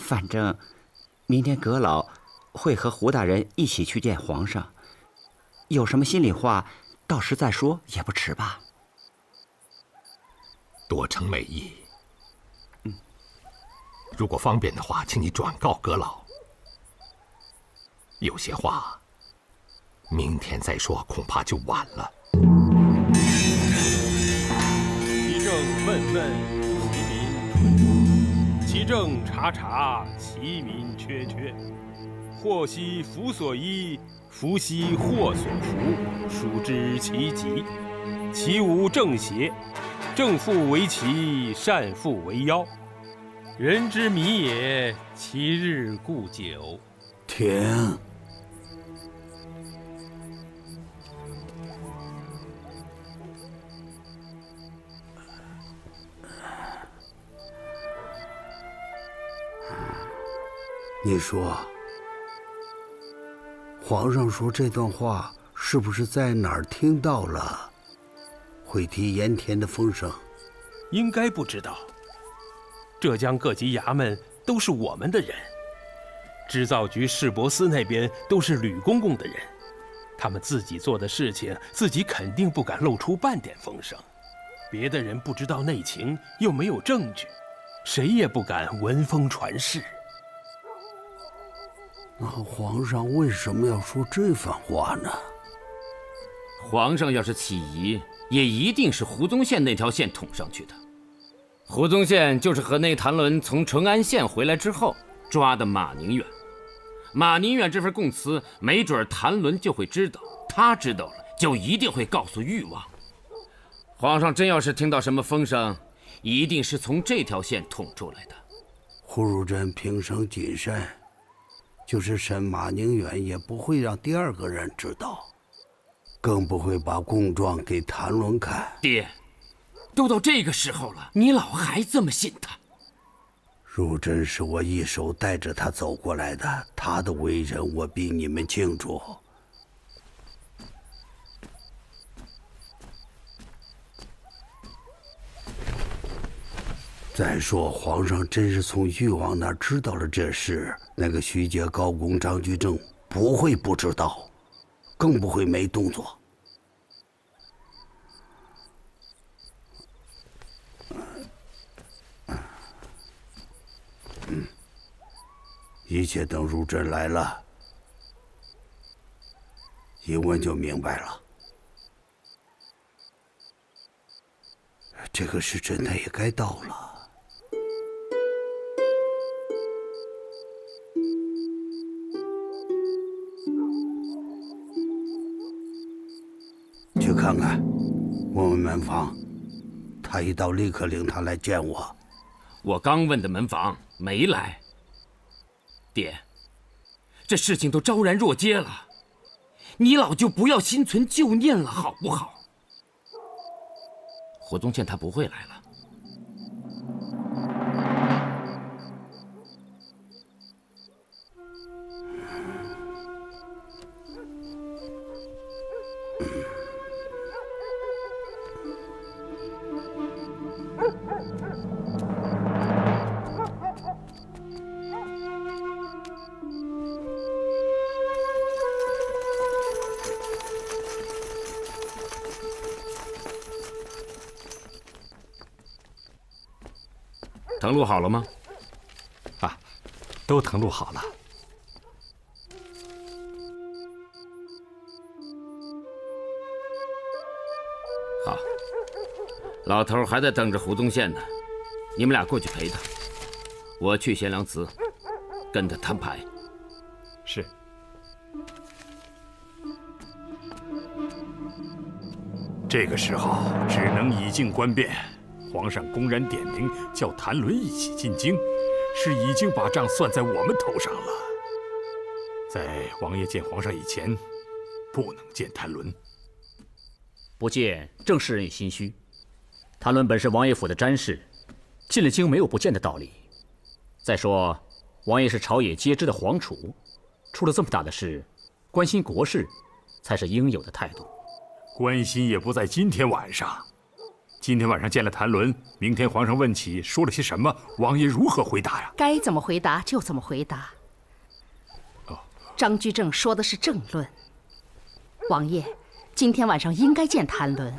反正明天阁老会和胡大人一起去见皇上，有什么心里话，到时再说也不迟吧。多承美意。如果方便的话，请你转告阁老。有些话，明天再说，恐怕就晚了。其政问问，其民纯纯；其政察察，其民缺缺。祸兮福所依，福兮祸所伏，孰知其极？其无正邪，正复为奇，善复为妖。人之迷也，其日固久。停！你说，皇上说这段话是不是在哪儿听到了？会提盐田的风声？应该不知道。浙江各级衙门都是我们的人，织造局市舶司那边都是吕公公的人，他们自己做的事情，自己肯定不敢露出半点风声。别的人不知道内情，又没有证据，谁也不敢闻风传事。那皇上为什么要说这番话呢？皇上要是起疑，也一定是胡宗宪那条线捅上去的。胡宗宪就是和那谭纶从淳安县回来之后抓的马宁远。马宁远这份供词，没准谭纶就会知道，他知道了就一定会告诉誉王。皇上真要是听到什么风声，一定是从这条线捅出来的。胡如真平生谨慎，就是审马宁远也不会让第二个人知道，更不会把供状给谭纶看。爹，都到这个时候了，你老还这么信他？如真是我一手带着他走过来的，他的为人我比你们清楚。再说，皇上真是从誉王那儿知道了这事，那个徐阶高公张居正不会不知道，更不会没动作。一切等如真来了，一问就明白了。这个时辰他也该到了。去看看，问问门房，他一到立刻领他来见我。我刚问的门房没来。爹，这事情都昭然若揭了，你老就不要心存旧念了，好不好？胡宗宪他不会来了。誊录好了吗？啊，都誊录好了。好，老头还在等着胡宗宪呢，你们俩过去陪他，我去贤良祠跟他摊牌。是。这个时候只能以静观变。皇上公然点名叫谭纶一起进京，是已经把账算在我们头上了。在王爷见皇上以前，不能见谭纶。不见正是人也心虚。谭纶本是王爷府的詹事，进了京没有不见的道理。再说，王爷是朝野皆知的皇储，出了这么大的事，关心国事才是应有的态度。关心也不在今天晚上。今天晚上见了谭伦，明天皇上问起说了些什么，王爷如何回答呀？该怎么回答就怎么回答。张居正说的是政论。王爷，今天晚上应该见谭伦，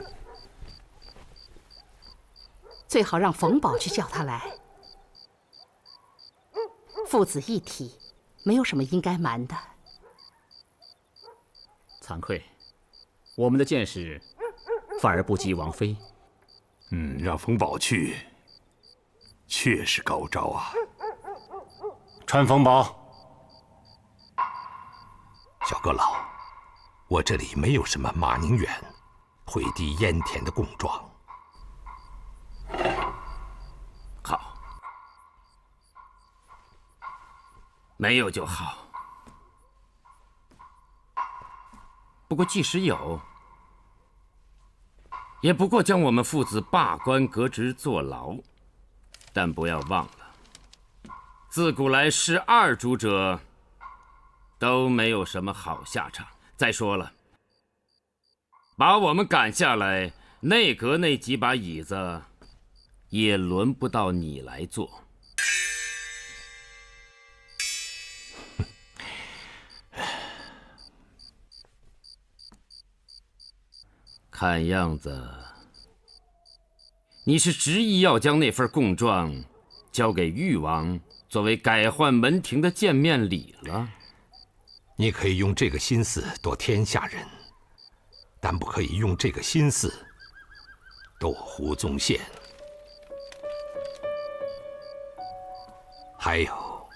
最好让冯保去叫他来。父子一体，没有什么应该瞒的。惭愧，我们的见识反而不及王妃。让冯保去，确是高招啊。传冯保。小阁老，我这里没有什么马宁远、惠帝燕田的供状。好，没有就好。不过即使有，也不过将我们父子罢官革职坐牢。但不要忘了，自古来视二主者都没有什么好下场。再说了，把我们赶下来，内阁那几把椅子也轮不到你来坐。看样子，你是执意要将那份供状交给誉王，作为改换门庭的见面礼了。你可以用这个心思夺天下人，但不可以用这个心思夺胡宗宪。还有，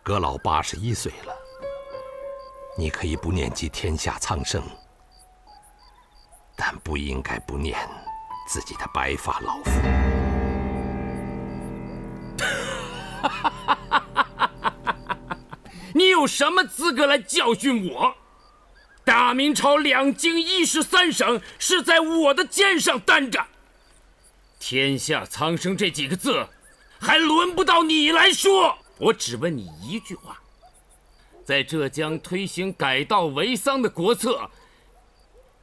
阁老81岁了，你可以不念及天下苍生，但不应该不念自己的白发老父。你有什么资格来教训我？大明朝2京13省是在我的肩上担着，天下苍生这几个字，还轮不到你来说。我只问你一句话：在浙江推行改道为桑的国策，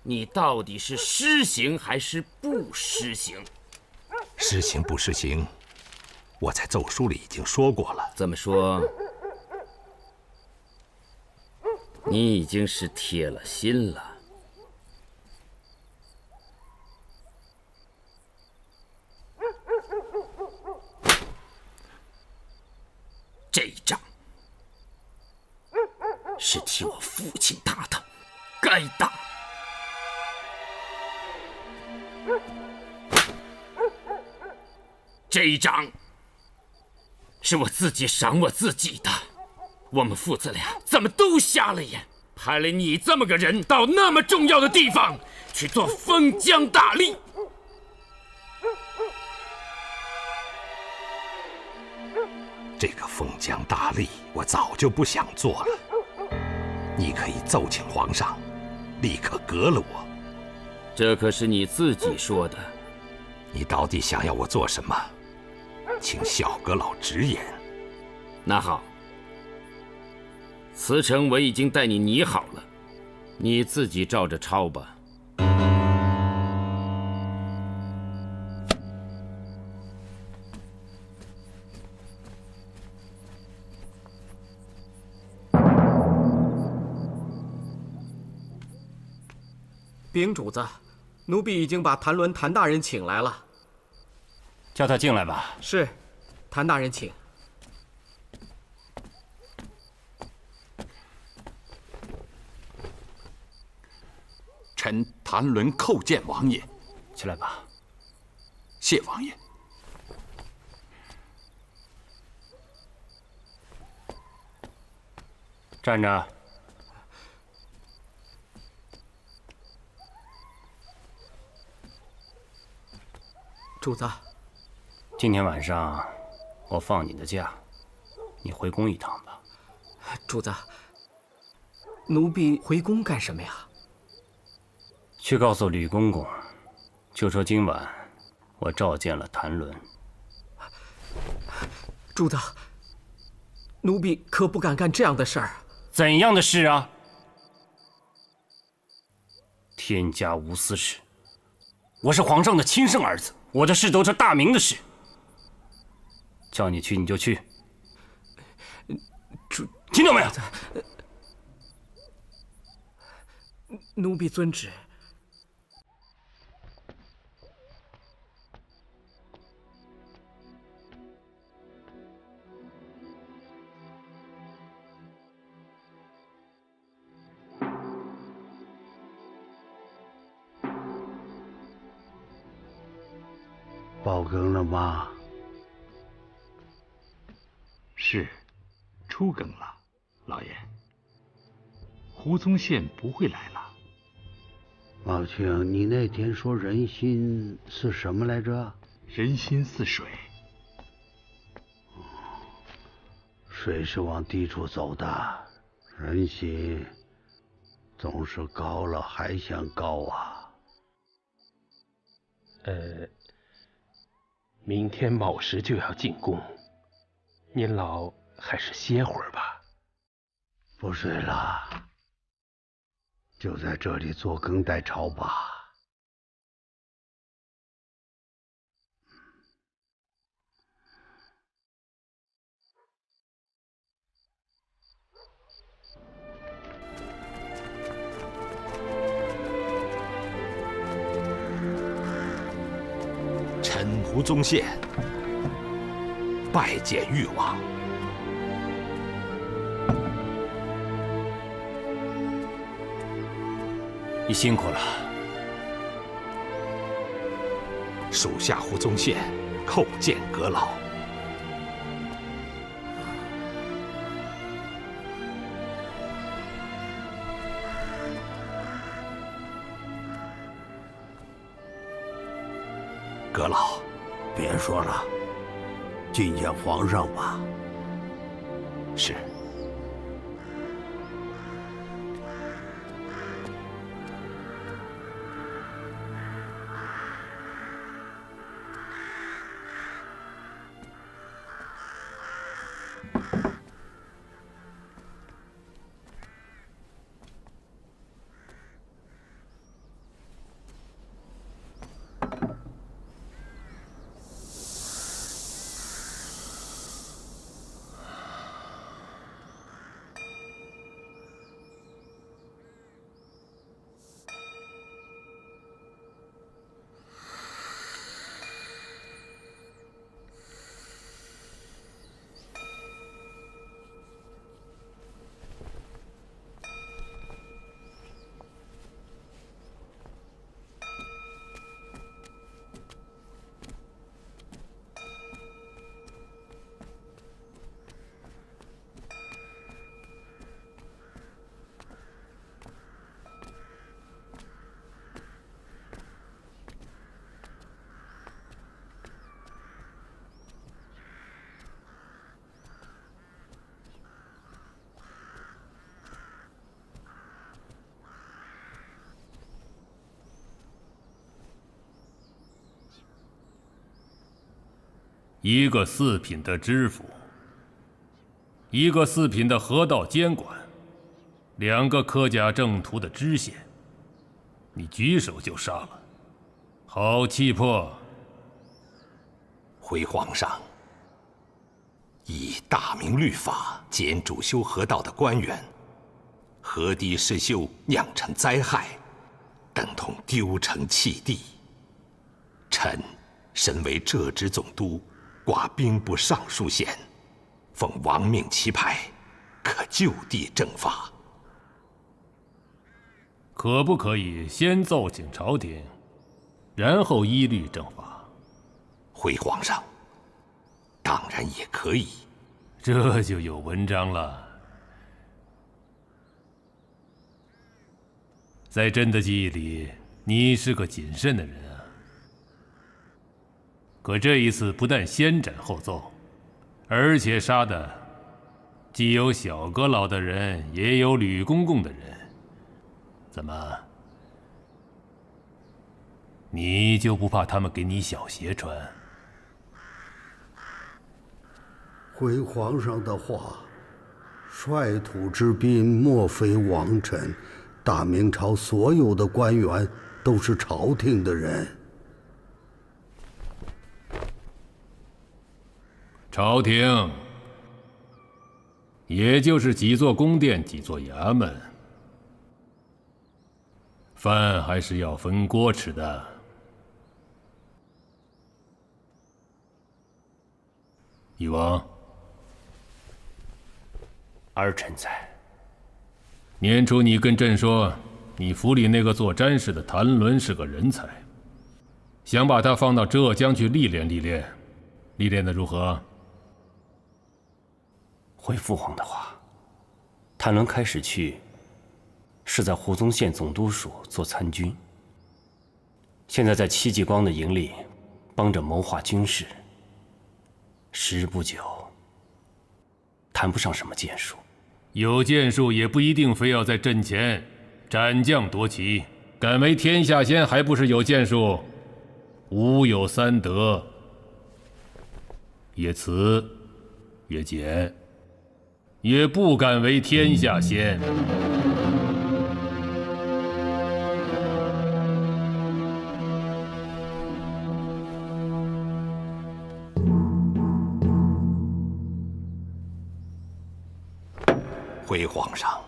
你到底是施行还是不施行？施行不施行，我在奏书里已经说过了。这么说，你已经是铁了心了。这一仗是替我父亲打的，该打。这一仗是我自己赏我自己的。我们父子俩怎么都瞎了眼，派了你这么个人到那么重要的地方去做封疆大吏。这个封疆大吏，我早就不想做了。你可以奏请皇上，立刻革了我。这可是你自己说的。你到底想要我做什么？请小阁老直言。那好，辞呈我已经带你拟好了，你自己照着抄吧。禀主子，奴婢已经把谭伦谭大人请来了。叫他进来吧。是，谭大人请。臣谭伦叩见王爷。起来吧。谢王爷。站着。主子，今天晚上我放你的假，你回宫一趟吧。主子，奴婢回宫干什么呀？去告诉吕公公，就说今晚我召见了谭伦。主子，奴婢可不敢干这样的事儿。怎样的事啊？天家无私事，我是皇上的亲生儿子，我的事都是大明的事。叫你去你就去，听到没有？奴婢遵旨。报更了吗？是，初更了，老爷。胡宗宪不会来了。老卿，你那天说人心是什么来着？人心似水。水是往低处走的，人心总是高了还想高啊。明天卯时就要进宫，您老还是歇会儿吧。不睡了，就在这里坐更待朝吧。臣胡宗宪拜见誉王。你辛苦了。属下胡宗宪叩见阁老。阁老，别说了，觐见皇上吧。是。一个四品的知府，一个四品的河道监管，2个科甲正途的知县，你举手就杀了，好气魄！回皇上，以大明律法检主修河道的官员，河堤失修酿成灾害，等同丢城弃地。臣身为浙直总督，挂兵部尚书衔，奉王命齐牌，可就地正法。可不可以先奏请朝廷，然后依律正法？回皇上，当然也可以。这就有文章了。在朕的记忆里，你是个谨慎的人啊。可这一次不但先斩后奏，而且杀的既有小阁老的人，也有吕公公的人。怎么，你就不怕他们给你小鞋穿？回皇上的话，率土之滨莫非王臣，大明朝所有的官员都是朝廷的人。朝廷，也就是几座宫殿、几座衙门，饭还是要分锅吃的。翼王，儿臣在。年初你跟朕说，你府里那个做詹事的谭伦是个人才，想把他放到浙江去历练历练，历练的如何？回父皇的话，谭伦开始去是在胡宗宪总督署做参军，现在在戚继光的营里帮着谋划军事，时日不久，谈不上什么建树。有建树也不一定非要在阵前斩将夺旗，敢为天下先还不是有建树？吾有三德：也慈，也俭，也不敢为天下先。回皇上，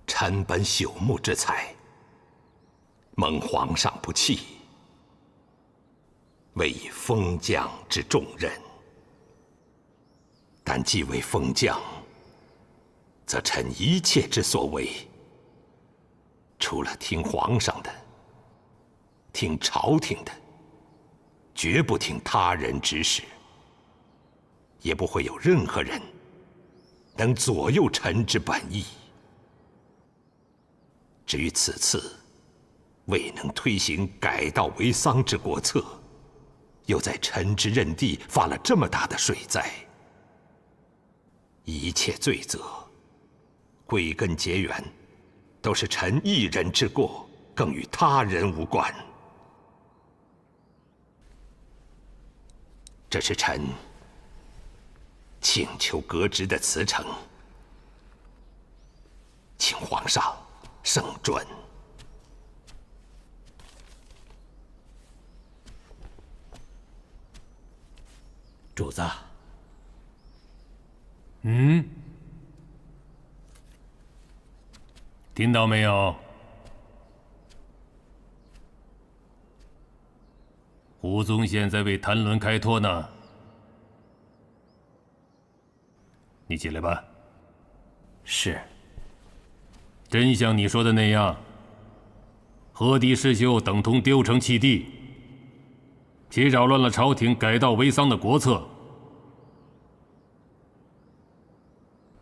臣本朽木之才，蒙皇上不弃，委以封将之重任。但既为封将，则臣一切之所为，除了听皇上的、听朝廷的，绝不听他人指使，也不会有任何人能左右臣之本意。至于此次未能推行改道为桑之国策，又在臣之任地发了这么大的水灾，一切罪责归根结源，都是臣一人之过，更与他人无关。这是臣请求革职的辞呈，请皇上圣准。主子，听到没有？胡宗宪在为谭伦开脱呢。你进来吧。是。真像你说的那样，何敌世修等同丢城弃地，且扰乱了朝廷改道为桑的国策。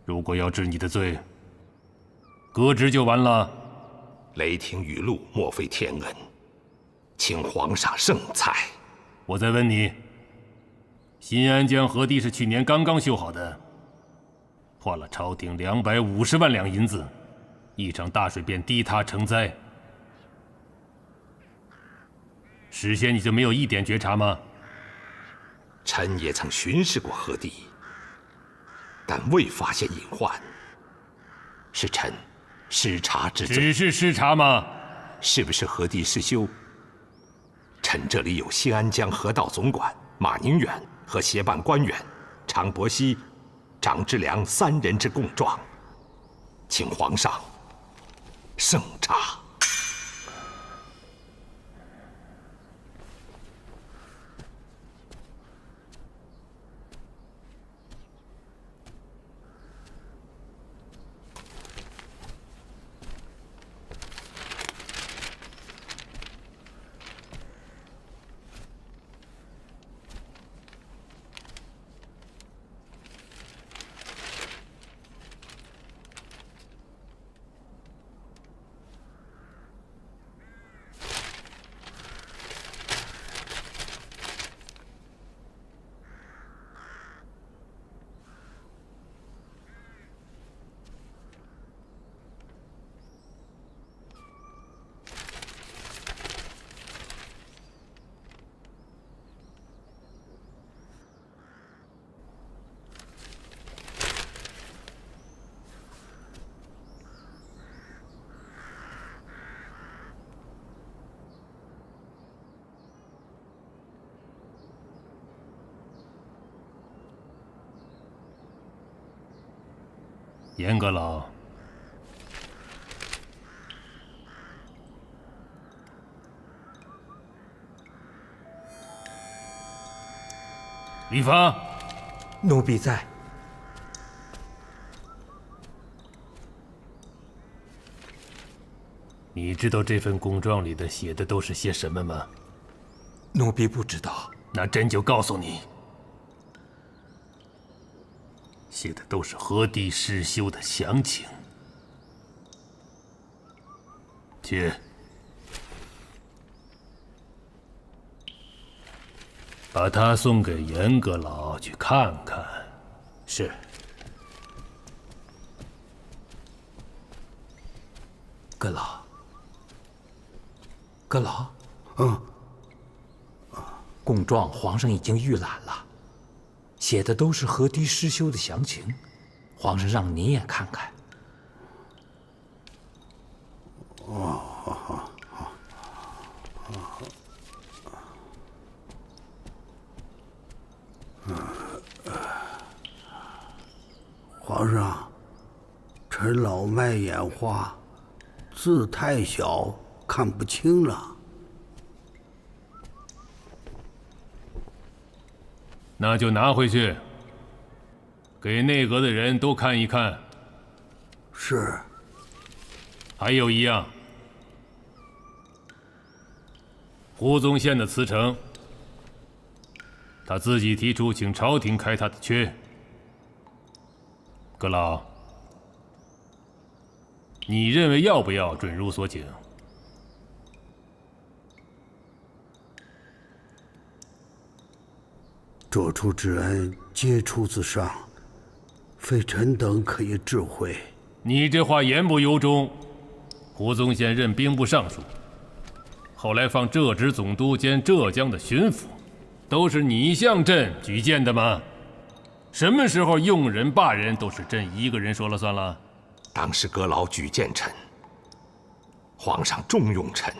如果要治你的罪，革职就完了。雷霆雨露，莫非天恩，请皇上圣裁。我再问你，新安江河堤是去年刚刚修好的，花了朝廷250万两银子，一场大水便堤塌成灾。事先你就没有一点觉察吗？臣也曾巡视过河堤，但未发现隐患，是臣失察之罪。只是失察吗？是不是河堤失修？臣这里有新安江河道总管马宁远和协办官员常伯熙、张之良3人之供状，请皇上圣察。严阁老，李发，奴婢在。你知道这份供状里的写的都是些什么吗？奴婢不知道。那朕就告诉你，写的都是河堤失修的详情。去，把它送给严阁老去看看。是。阁老，阁老，供状皇上已经预览了，写的都是河堤失修的详情，皇上让你也看看。皇上，臣老迈眼花，字太小，看不清了。那就拿回去，给内阁的人都看一看。是。还有一样，胡宗宪的辞呈，他自己提出，请朝廷开他的缺。阁老，你认为要不要准如所请？做出之恩，皆出自上，非臣等可以智慧。你这话言不由衷。胡宗宪任兵部尚书，后来放浙直总督兼浙江的巡抚，都是你向朕举荐的吗？什么时候用人罢人都是朕一个人说了算了？当时阁老举荐臣，皇上重用臣，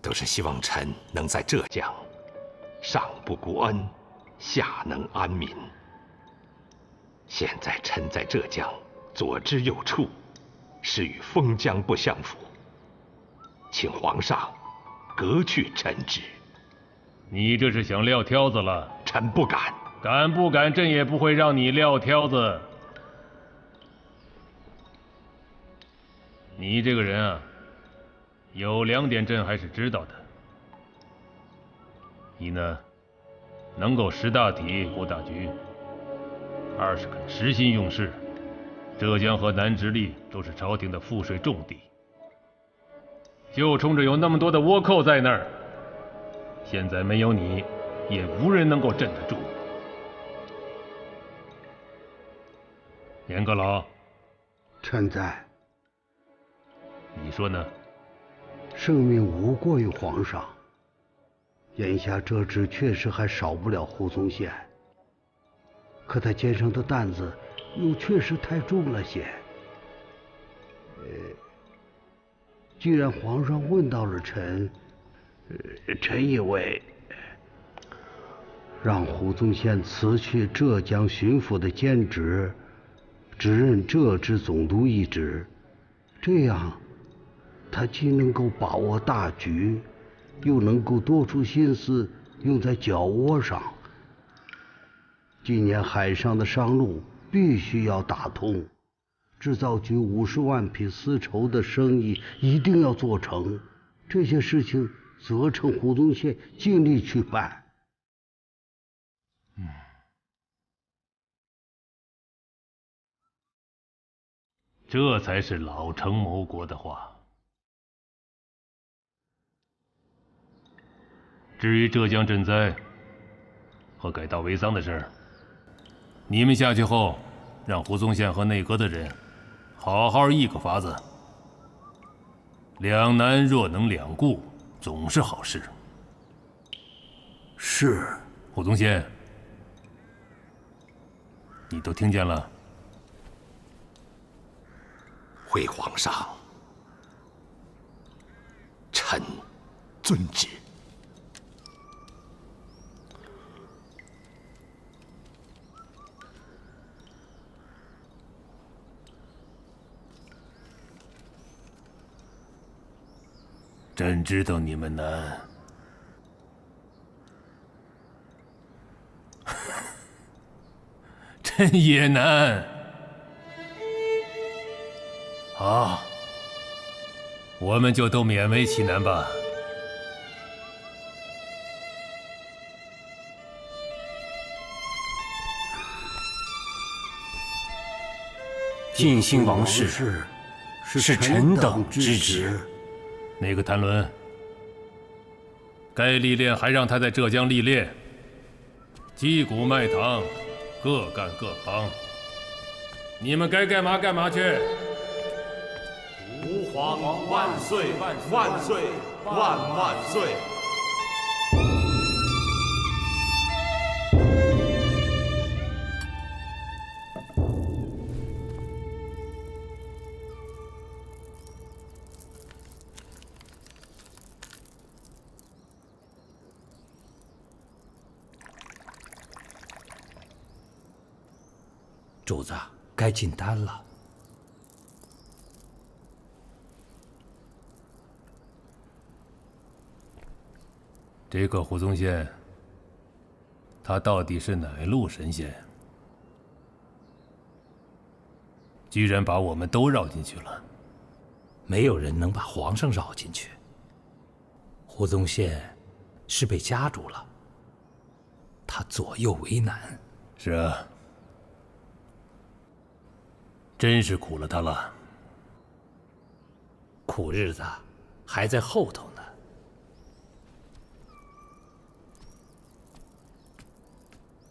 都是希望臣能在浙江上不孤恩，下能安民。现在臣在浙江左支右绌，是与封疆不相符，请皇上革去臣职。你这是想撂挑子了？臣不敢。敢不敢，朕也不会让你撂挑子。你这个人啊，有2点朕还是知道的。一呢，能够识大体、顾大局；二是肯实心用事。浙江和南直隶都是朝廷的赋税重地，就冲着有那么多的倭寇在那儿，现在没有你，也无人能够镇得住。严阁老，臣在。你说呢？圣命无过于皇上。眼下这职确实还少不了胡宗宪，可他肩上的担子又确实太重了些。既然皇上问到了臣，臣以为让胡宗宪辞去浙江巡抚的兼职，只任浙直总督一职，这样他既能够把握大局，又能够多出心思用在脚窝上。今年海上的商路必须要打通，制造局50万匹丝绸的生意一定要做成，这些事情责成胡宗宪尽力去办。这才是老成谋国的话。至于浙江赈灾和改道为桑的事儿，你们下去后，让胡宗宪和内阁的人好好议个法子。两难若能两顾，总是好事。是。胡宗宪，你都听见了？回皇上，臣遵旨。朕知道你们难。朕也难。好，我们就都勉为其难吧。尽兴王室是臣等之职。那个谭伦，该历练还让他在浙江历练，击鼓卖糖，各干各行。你们该干嘛干嘛去。吾皇万岁万岁万万岁！主子，该进丹了。这个胡宗宪，他到底是哪路神仙？居然把我们都绕进去了。没有人能把皇上绕进去。胡宗宪是被夹住了，他左右为难。是啊。真是苦了他了。苦日子还在后头呢。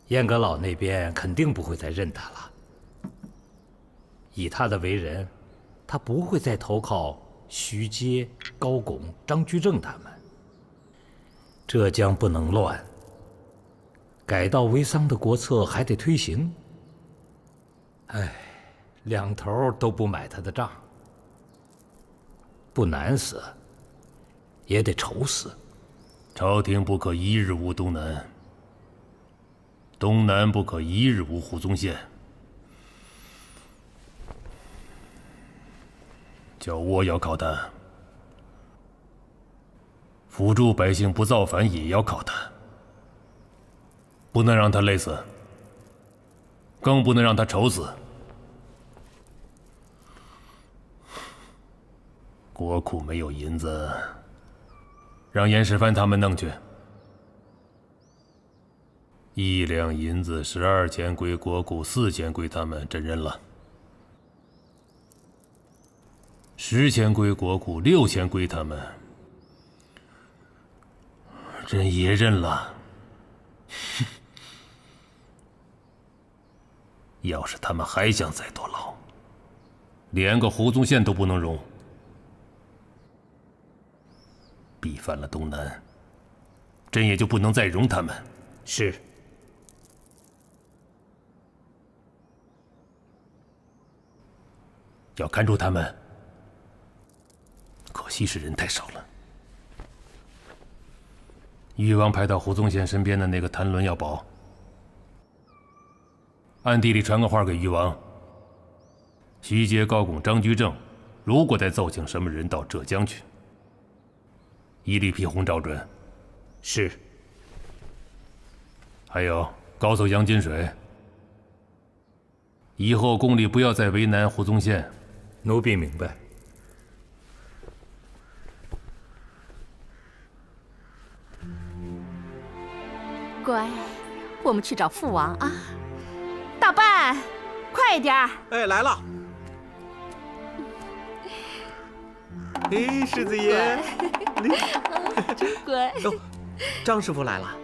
燕阁老那边肯定不会再认他了。以他的为人，他不会再投靠徐阶、高拱、张居正他们。浙江不能乱，改道为桑的国策还得推行。哎。两头都不买他的账，不难死，也得愁死。朝廷不可一日无东南，东南不可一日无胡宗宪。叫倭要靠他，辅助百姓不造反也要靠他，不能让他累死，更不能让他愁死。国库没有银子，让严世蕃他们弄去。1两银子12钱归国库，4钱归他们，朕认了。10钱归国库，6钱归他们，朕也认了。要是他们还想再坐牢，连个胡宗宪都不能容。逼犯了东南，朕也就不能再容他们。是。要看住他们，可惜是人太少了。誉王派到胡宗宪身边的那个谭伦要保，暗地里传个话给誉王：徐阶、高拱、张居正，如果再奏请什么人到浙江去，一律批红照准。是。还有高奏杨金水，以后宫里不要再为难胡宗宪。奴婢明白。乖，我们去找父王啊！大半，快点儿！哎，来了。哎，世子爷，真乖。哟，张师傅来了。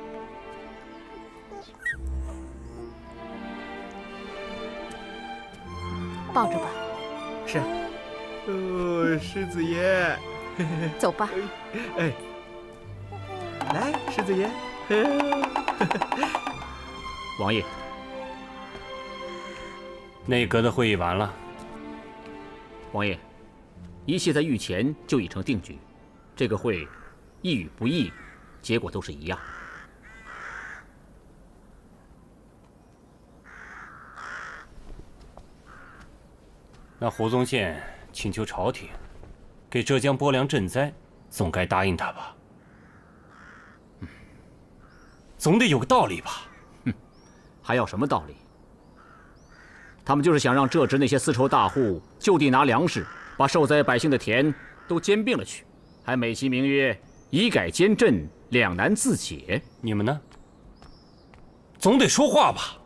抱着吧。是。世子爷。走吧。哎，来，世子爷。王爷，内阁的会议完了。王爷，一切在御前就已成定局，这个会，议与不议，结果都是一样。那胡宗宪请求朝廷给浙江拨粮赈灾，总该答应他吧？总得有个道理吧？还要什么道理？他们就是想让浙直那些丝绸大户就地拿粮食，把受灾百姓的田都兼并了去，还美其名曰以改监镇，两难自解。你们呢？总得说话吧？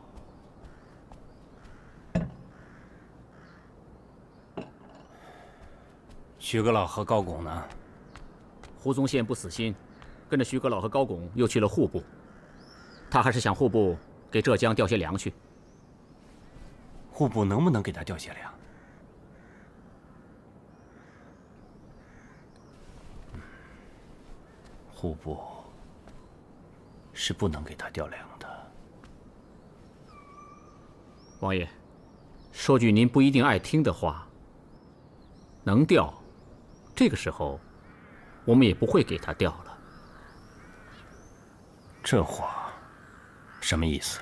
徐阁老和高拱呢？胡宗宪不死心，跟着徐阁老和高拱又去了户部。他还是想户部给浙江调些粮去。户部能不能给他调些粮？户部是不能给他调粮的。王爷，说句您不一定爱听的话，能调，这个时候我们也不会给他调了。这话什么意思？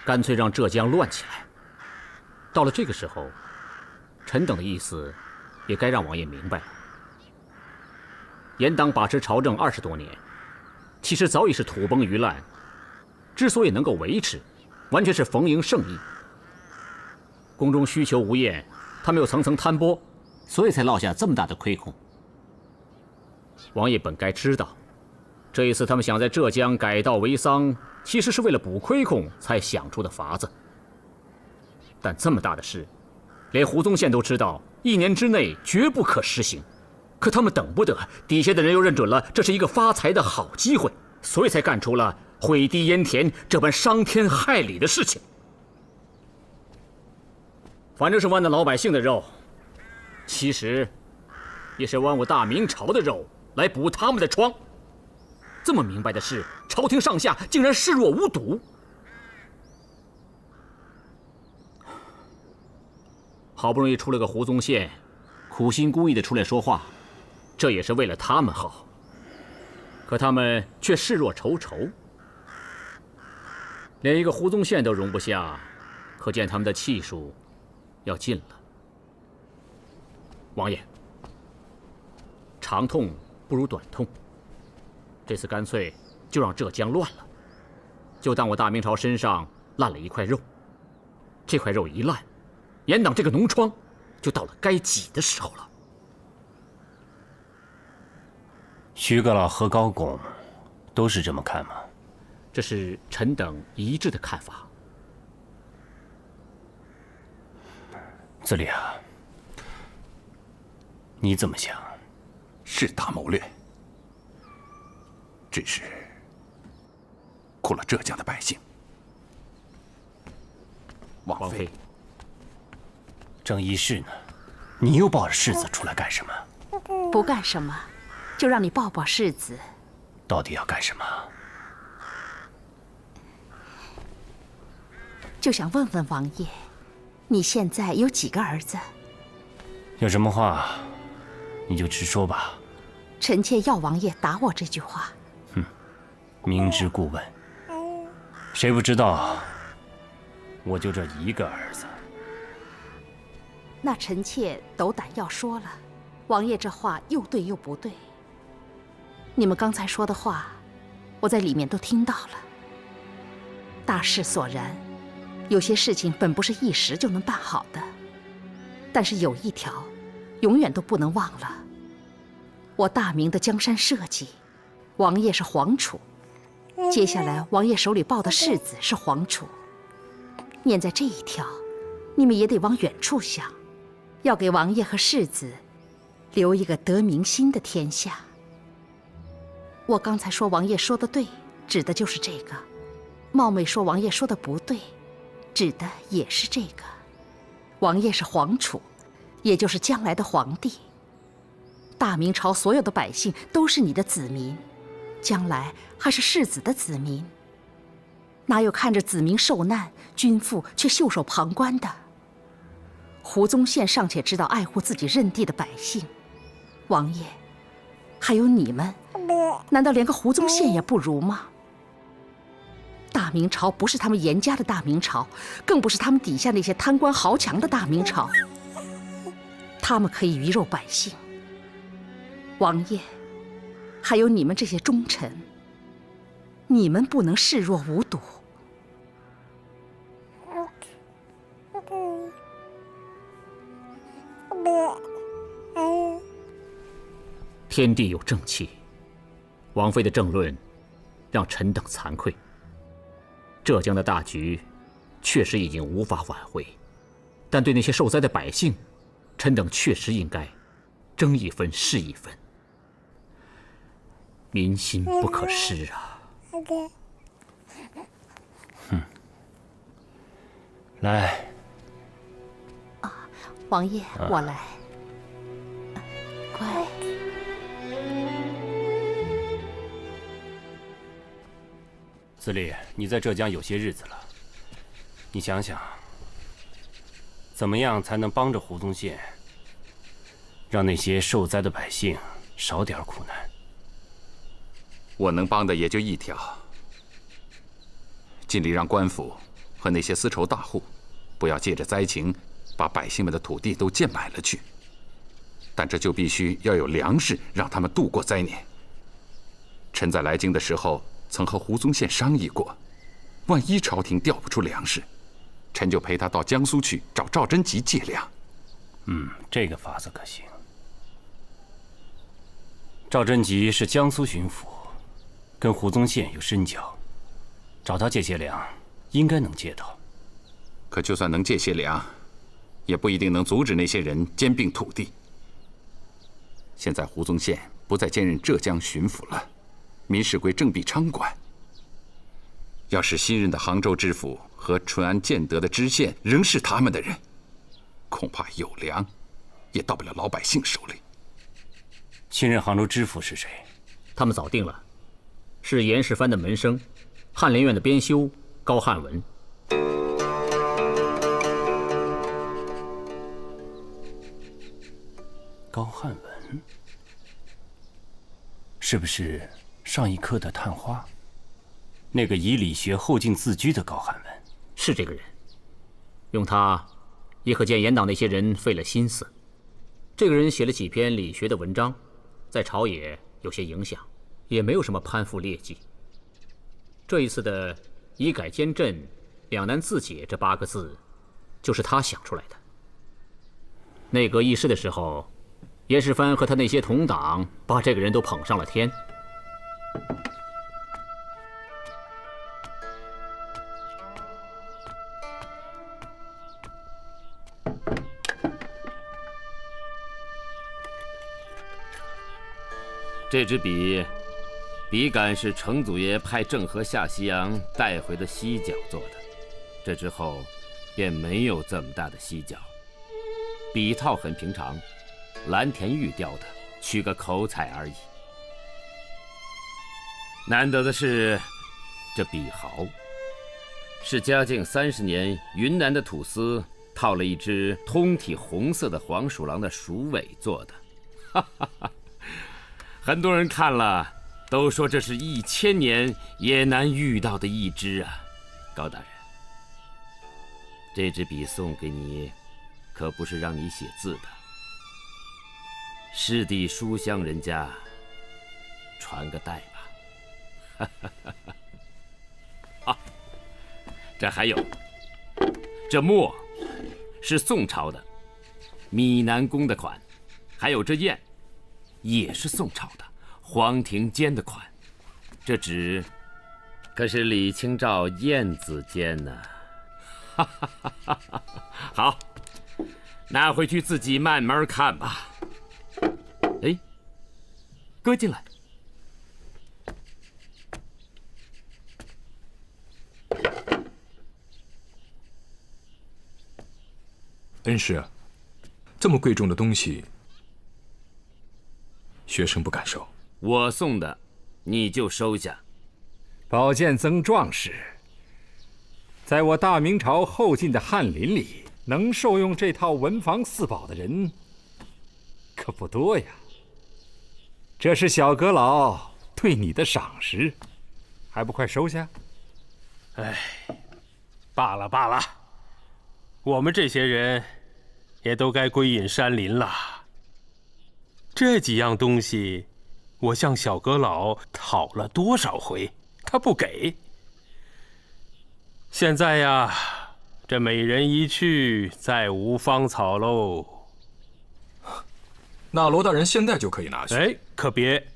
干脆让浙江乱起来。到了这个时候，臣等的意思也该让王爷明白了。严党把持朝政20多年，其实早已是土崩鱼烂，之所以能够维持，完全是逢迎圣意。宫中需求无厌，他们又层层摊拨，所以才落下这么大的亏空。王爷本该知道，这一次他们想在浙江改道为桑，其实是为了补亏空才想出的法子。但这么大的事，连胡宗宪都知道，1年之内绝不可实行。可他们等不得，底下的人又认准了这是一个发财的好机会，所以才干出了毁堤淹田这般伤天害理的事情。反正是剜的老百姓的肉，其实也是剜我大明朝的肉来补他们的疮。这么明白的事，朝廷上下竟然视若无睹。好不容易出了个胡宗宪，苦心孤诣的出来说话，这也是为了他们好。可他们却视若仇仇，连一个胡宗宪都容不下，可见他们的气数要尽了。王爷，长痛不如短痛，这次干脆就让浙江乱了，就当我大明朝身上烂了一块肉。这块肉一烂，严党这个脓疮就到了该挤的时候了。徐阁老和高拱都是这么看吗？这是臣等一致的看法。子立啊，你怎么想？是大谋略，只是苦了浙江的百姓。王妃，郑义士呢？你又抱着世子出来干什么？不干什么，就让你抱抱世子。到底要干什么？就想问问王爷，你现在有几个儿子？有什么话，你就直说吧。臣妾要王爷答我这句话。明知故问，谁不知道？我就这一个儿子。那臣妾斗胆要说了，王爷这话又对又不对。你们刚才说的话，我在里面都听到了。大势所然，有些事情本不是一时就能办好的，但是有一条，永远都不能忘了。我大明的江山社稷，王爷是皇储，接下来王爷手里抱的世子是皇储。念在这一条，你们也得往远处想，要给王爷和世子留一个得民心的天下。我刚才说王爷说的对，指的就是这个；冒昧说王爷说的不对，指的也是这个。王爷是皇储，也就是将来的皇帝。大明朝所有的百姓都是你的子民，将来还是世子的子民。哪有看着子民受难，君父却袖手旁观的？胡宗宪尚且知道爱护自己认地的百姓，王爷，还有你们，难道连个胡宗宪也不如吗？大明朝不是他们严家的大明朝，更不是他们底下那些贪官豪强的大明朝。他们可以鱼肉百姓，王爷，还有你们这些忠臣，你们不能视若无睹。天地有正气，王妃的政论让臣等惭愧。浙江的大局确实已经无法挽回，但对那些受灾的百姓，臣等确实应该争一分是一分。民心不可失啊！来。王爷，我来。乖。自立，你在浙江有些日子了，你想想，怎么样才能帮着胡宗宪，让那些受灾的百姓少点苦难？我能帮的也就一条，尽力让官府和那些丝绸大户不要借着灾情把百姓们的土地都贱买了去。但这就必须要有粮食让他们度过灾年。臣在来京的时候曾和胡宗宪商议过，万一朝廷调不出粮食，臣就陪他到江苏去找赵贞吉借粮。这个法子可行。赵贞吉是江苏巡抚，跟胡宗宪有深交，找他借些粮，应该能借到。可就算能借些粮，也不一定能阻止那些人兼并土地。现在胡宗宪不再兼任浙江巡抚了，民事归郑必昌管。要是新任的杭州知府和淳安建德的知县仍是他们的人，恐怕有粮也到不了老百姓手里。新任杭州知府是谁？他们早定了，是严世蕃的门生，翰林院的编修高翰文。高翰文是不是上一科的探花？那个以理学后进自居的高翰文？是这个人。用他，也可见严党那些人费了心思。这个人写了几篇理学的文章，在朝野有些影响，也没有什么攀附劣迹。这一次的“以改兼朕，两难自解”这8个字，就是他想出来的。内阁议事的时候，严世蕃和他那些同党把这个人都捧上了天。这支笔杆是程祖爷派郑和下西洋带回的犀角做的，这之后便没有这么大的犀角。笔套很平常，蓝田玉雕的，取个口彩而已。难得的是，这笔毫是嘉靖30年云南的土司套了一只通体红色的黄鼠狼的鼠尾做的，哈哈哈！很多人看了都说这是1000年也难遇到的一只啊。高大人，这支笔送给你，可不是让你写字的。师弟书香人家，传个代吧。啊，这还有，这墨是宋朝的，米南宫的款，还有这砚，也是宋朝的，黄庭坚的款。这纸可是李清照燕子笺呢。好，拿回去自己慢慢看吧。哎，搁进来。恩师，这么贵重的东西，学生不敢收。我送的，你就收下。宝剑曾壮士，在我大明朝后晋的翰林里，能受用这套文房四宝的人可不多呀。这是小阁老对你的赏识，还不快收下？哎，罢了罢了，我们这些人也都该归隐山林了。这几样东西，我向小阁老讨了多少回，他不给。现在呀，这美人一去，再无芳草喽。那罗大人现在就可以拿去。哎，可别！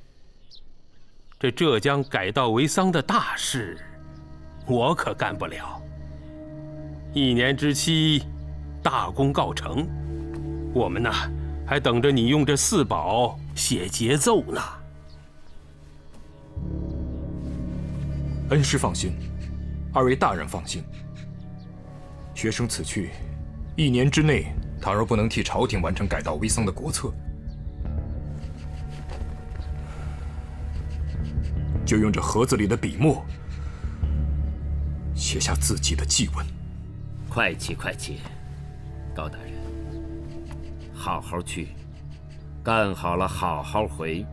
这浙江改稻为桑的大事，我可干不了。1年之期，大功告成，我们呢，还等着你用这4宝写节奏呢。恩师放心，2位大人放心。学生此去，1年之内，倘若不能替朝廷完成改稻为桑的国策，就用这盒子里的笔墨写下自己的祭文。快起，快起，高大人，好好去，干好了好好回，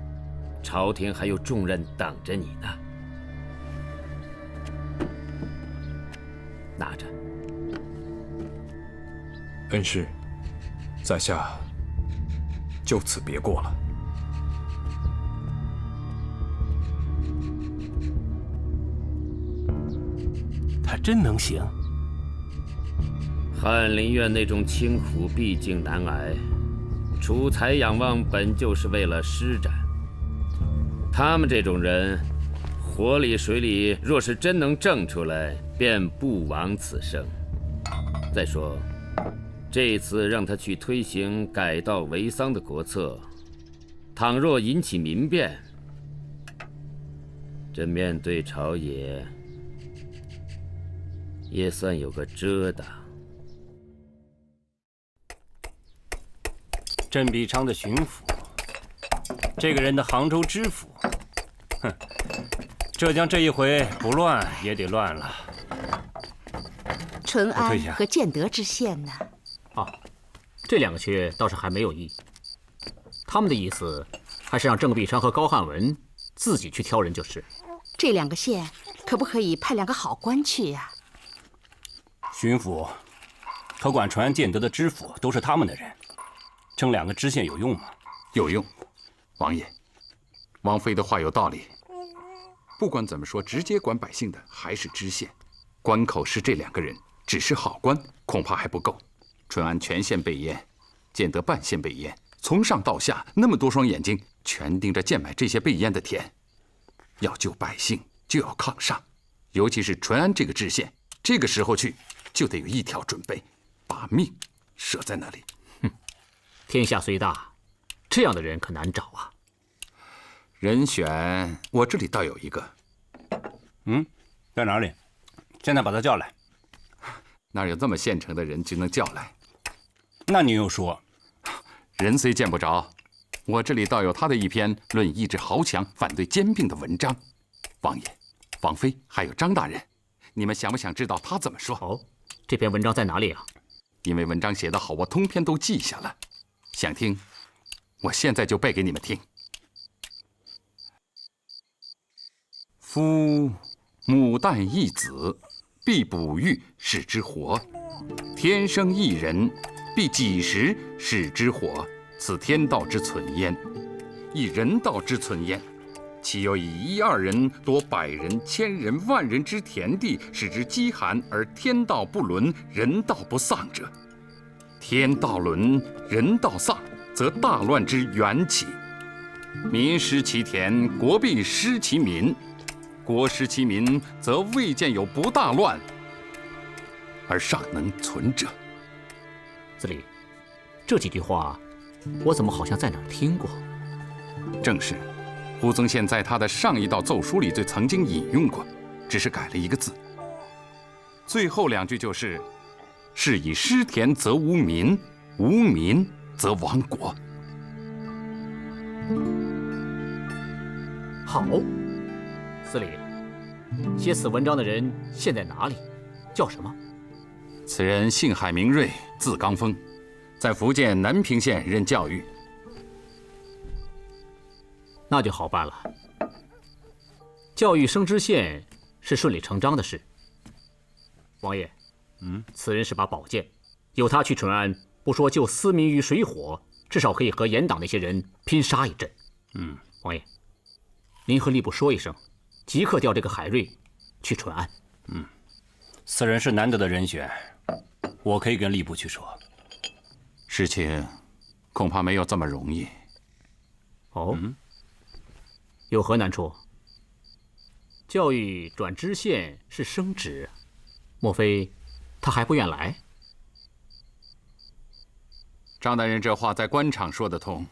朝廷还有重任等着你呢。拿着。恩师，在下就此别过了。他真能行？翰林院那种清苦毕竟难挨，储才养望本就是为了施展。他们这种人，火里水里，若是真能挣出来，便不枉此生。再说，这次让他去推行改稻为桑的国策，倘若引起民变，这面对朝野也算有个遮挡。郑必昌的巡抚，这个人的杭州知府，哼，浙江这一回不乱也得乱了。淳安和建德知县呢？啊，这2个缺倒是还没有异。他们的意思还是让郑必昌和高汉文自己去挑人就是。这2个县可不可以派2个好官去呀？巡抚可管淳安、建德的知府都是他们的人，征2个知县有用吗？有用。王爷，王妃的话有道理。不管怎么说，直接管百姓的还是知县，关口是这2个人，只是好官恐怕还不够。淳安全县被淹，建德半县被淹，从上到下那么多双眼睛全盯着建买这些被淹的田。要救百姓就要抗上，尤其是淳安这个知县，这个时候去就得有一条准备，把命舍在那里。哼，天下虽大，这样的人可难找啊。人选我这里倒有一个。在哪里？现在把他叫来。哪有这么现成的人就能叫来？那你又说，人虽见不着，我这里倒有他的一篇论抑制豪强、反对兼并的文章。王爷、王妃还有张大人，你们想不想知道他怎么说？哦，这篇文章在哪里啊？因为文章写得好，我通篇都记下了。想听，我现在就背给你们听。夫母诞一子，必哺育使之活；天生一人，必几时使之活。此天道之存焉，亦人道之存焉。岂有以1、2人夺100人、1000人、10000人之田地，使之饥寒，而天道不伦，人道不丧者？天道伦，人道丧，则大乱之源起。民失其田，国必失其民；国失其民，则未见有不大乱而尚能存者。司礼，这几句话，我怎么好像在哪儿听过？正是，胡宗宪在他的上一道奏书里就曾经引用过，只是改了一个字。最后2句就是“是以失田则无民，无民则亡国”。好，司礼，写此文章的人现在哪里？叫什么？此人姓海名瑞，字刚峰，在福建南平县任教育。那就好办了。教育升知县是顺理成章的事。王爷，此人是把宝剑，有他去淳安，不说救私民于水火，至少可以和严党那些人拼杀一阵。王爷，您和吏部说一声，即刻调这个海瑞去淳安。此人是难得的人选，我可以跟吏部去说。事情恐怕没有这么容易。哦，有何难处？教育转知县是升职，莫非他还不愿来？张大人这话在官场说得通，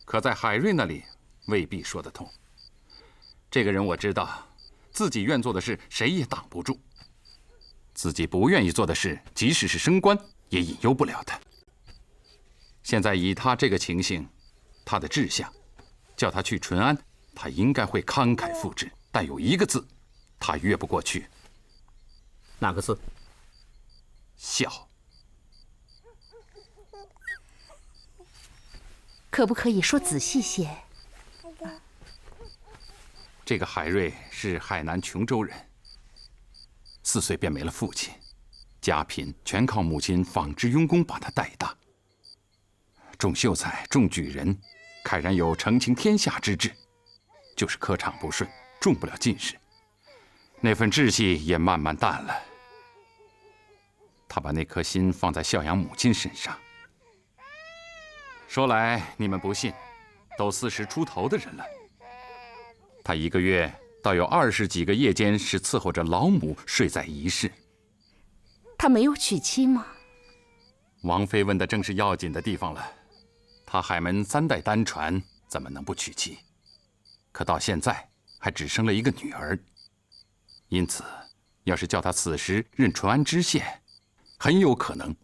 可在海瑞那里未必说得通。这个人我知道，自己愿做的事谁也挡不住，自己不愿意做的事，即使是升官也引诱不了他。现在以他这个情形，他的志向，叫他去淳安，他应该会慷慨赴之。但有一个字，他越不过去。哪个字？孝。可不可以说仔细些？这个海瑞是海南琼州人，4岁便没了父亲，家贫全靠母亲纺织佣工把他带大。重秀才，重举人，慨然有承清天下之志，就是科场不顺，中不了进士，那份志气也慢慢淡了。他把那颗心放在孝养母亲身上。说来你们不信，都40出头的人了，他1个月倒有20几个夜间是伺候着老母睡在一室。他没有娶妻吗？王妃问的正是要紧的地方了。他海门3代单传，怎么能不娶妻？可到现在还只生了一个女儿，因此，要是叫他此时任淳安知县，很有可能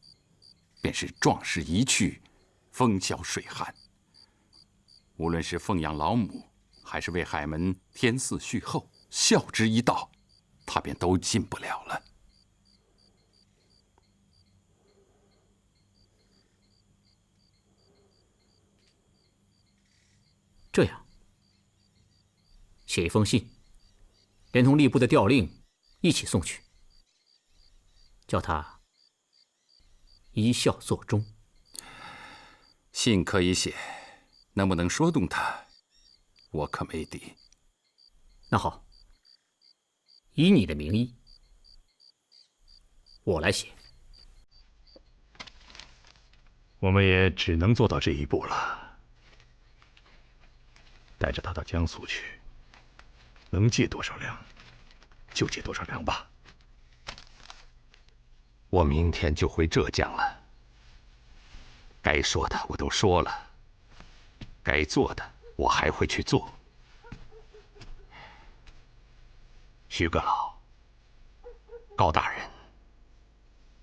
便是壮士一去，风消水寒。无论是奉养老母，还是为海门添嗣续后，孝之一道，他便都进不了了。这样，写一封信，连同吏部的调令一起送去，叫他依孝作忠。信可以写，能不能说动他，我可没底。那好，以你的名义，我来写。我们也只能做到这一步了。带着他到江苏去，能借多少粮，就借多少粮吧。我明天就回浙江了，该说的我都说了，该做的我还会去做。徐阁老，高大人，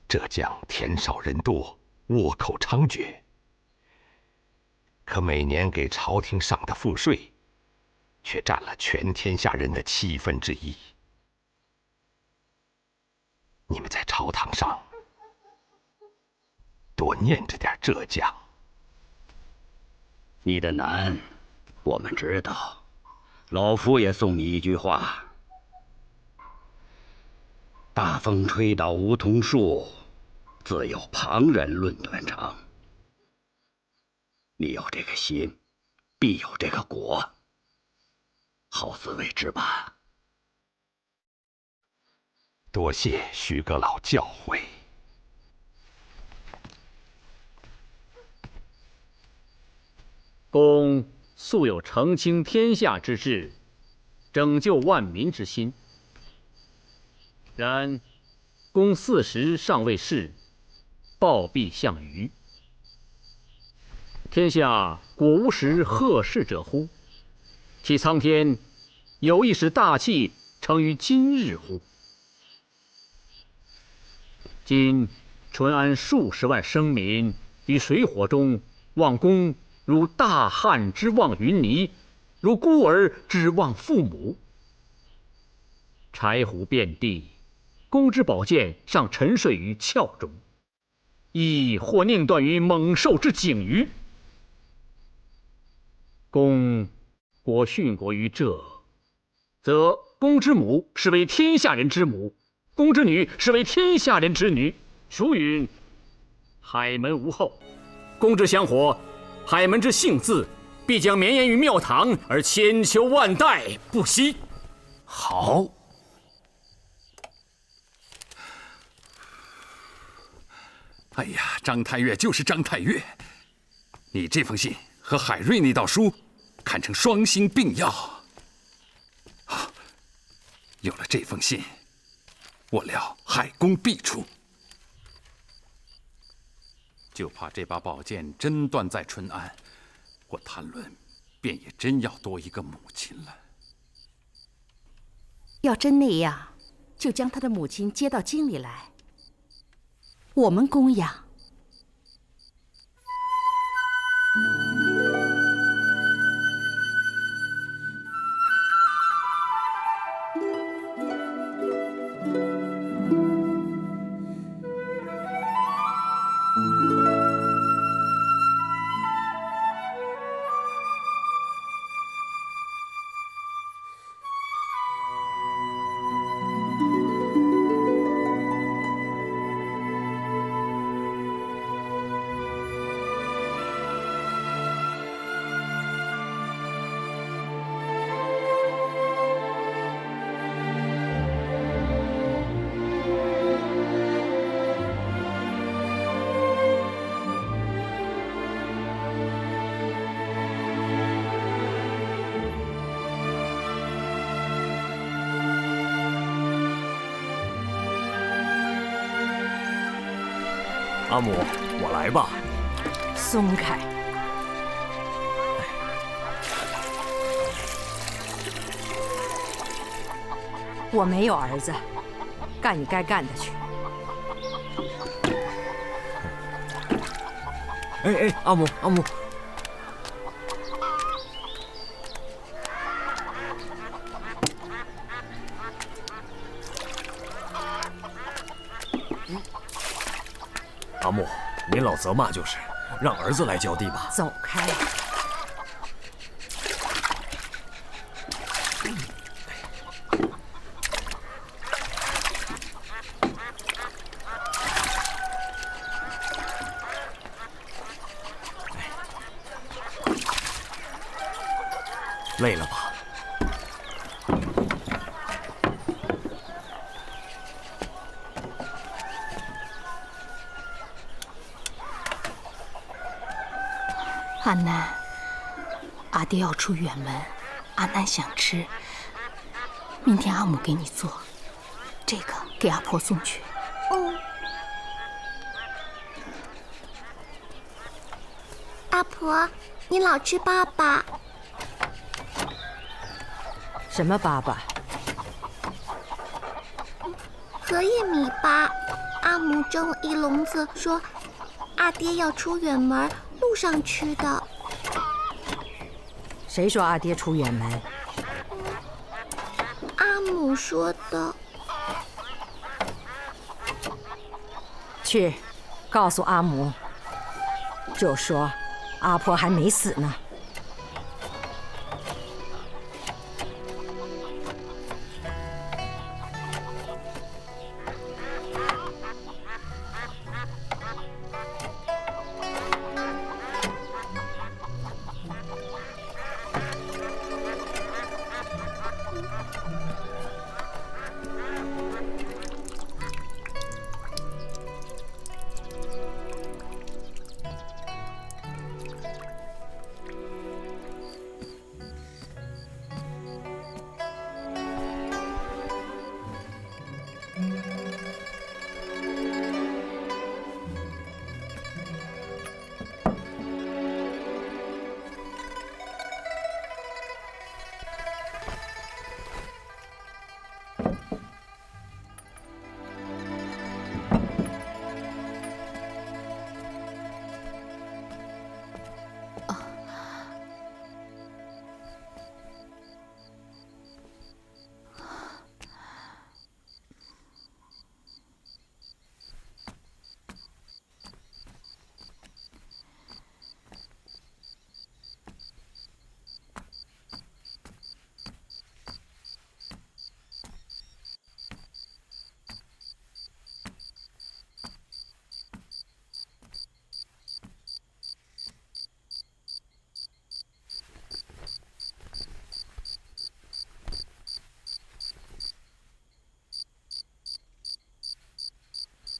浙江田少人多，倭寇猖獗，可每年给朝廷上的赋税，却占了全天下人的1/7。你们在朝堂上多念着点浙江。你的难，我们知道。老夫也送你一句话：大风吹倒梧桐树，自有旁人论断长。你有这个心，必有这个果。好自为之吧。多谢徐阁老教诲。公素有承清天下之志，拯救万民之心。然公40尚未逝，暴毙项羽。天下果无使贺氏者乎？其苍天有意使大器成于今日乎？今淳安数十万生民于水火中，望公如大旱之望云霓，如孤儿之望父母。柴胡遍地，公之宝剑尚沉睡于鞘中，亦或宁断于猛兽之颈隅。公果殉国于这，则公之母是为天下人之母，公之女是为天下人之女。孰允？海门无后，公之香火，海门之姓字，必将绵延于庙堂，而千秋万代不息。好。哎呀，张太岳就是张太岳，你这封信和海瑞那道书，堪称双星并耀。有了这封信，我料海公必出。就怕这把宝剑真断在淳安，我谭伦便也真要多一个母亲了。要真那样，就将他的母亲接到京里来，我们供养。阿母，我来吧。松开！我没有儿子，干你该干的去。哎，阿母，阿母。阿母，您老责骂就是，让儿子来浇地吧。走开！累了吧？安南，阿爹要出远门，安南想吃。明天阿母给你做，这个给阿婆送去。阿婆，你老吃粑粑。什么粑粑？荷叶米粑。阿母蒸了一笼子，说阿爹要出远门，路上吃的。谁说阿爹出远门？阿母说的。去，告诉阿母，就说阿婆还没死呢。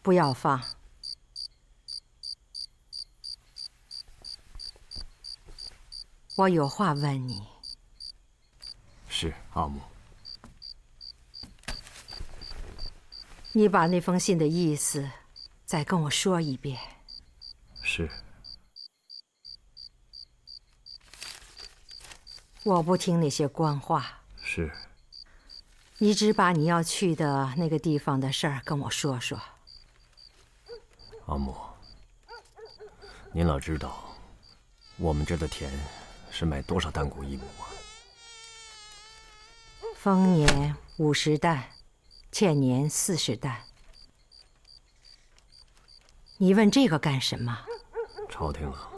不要放。我有话问你。是阿母。你把那封信的意思再跟我说一遍。是。我不听那些官话。是。你只把你要去的那个地方的事儿跟我说说。阿母，您老知道，我们这的田是卖多少担谷一亩啊？丰年50担，欠年40担。你问这个干什么？朝廷啊，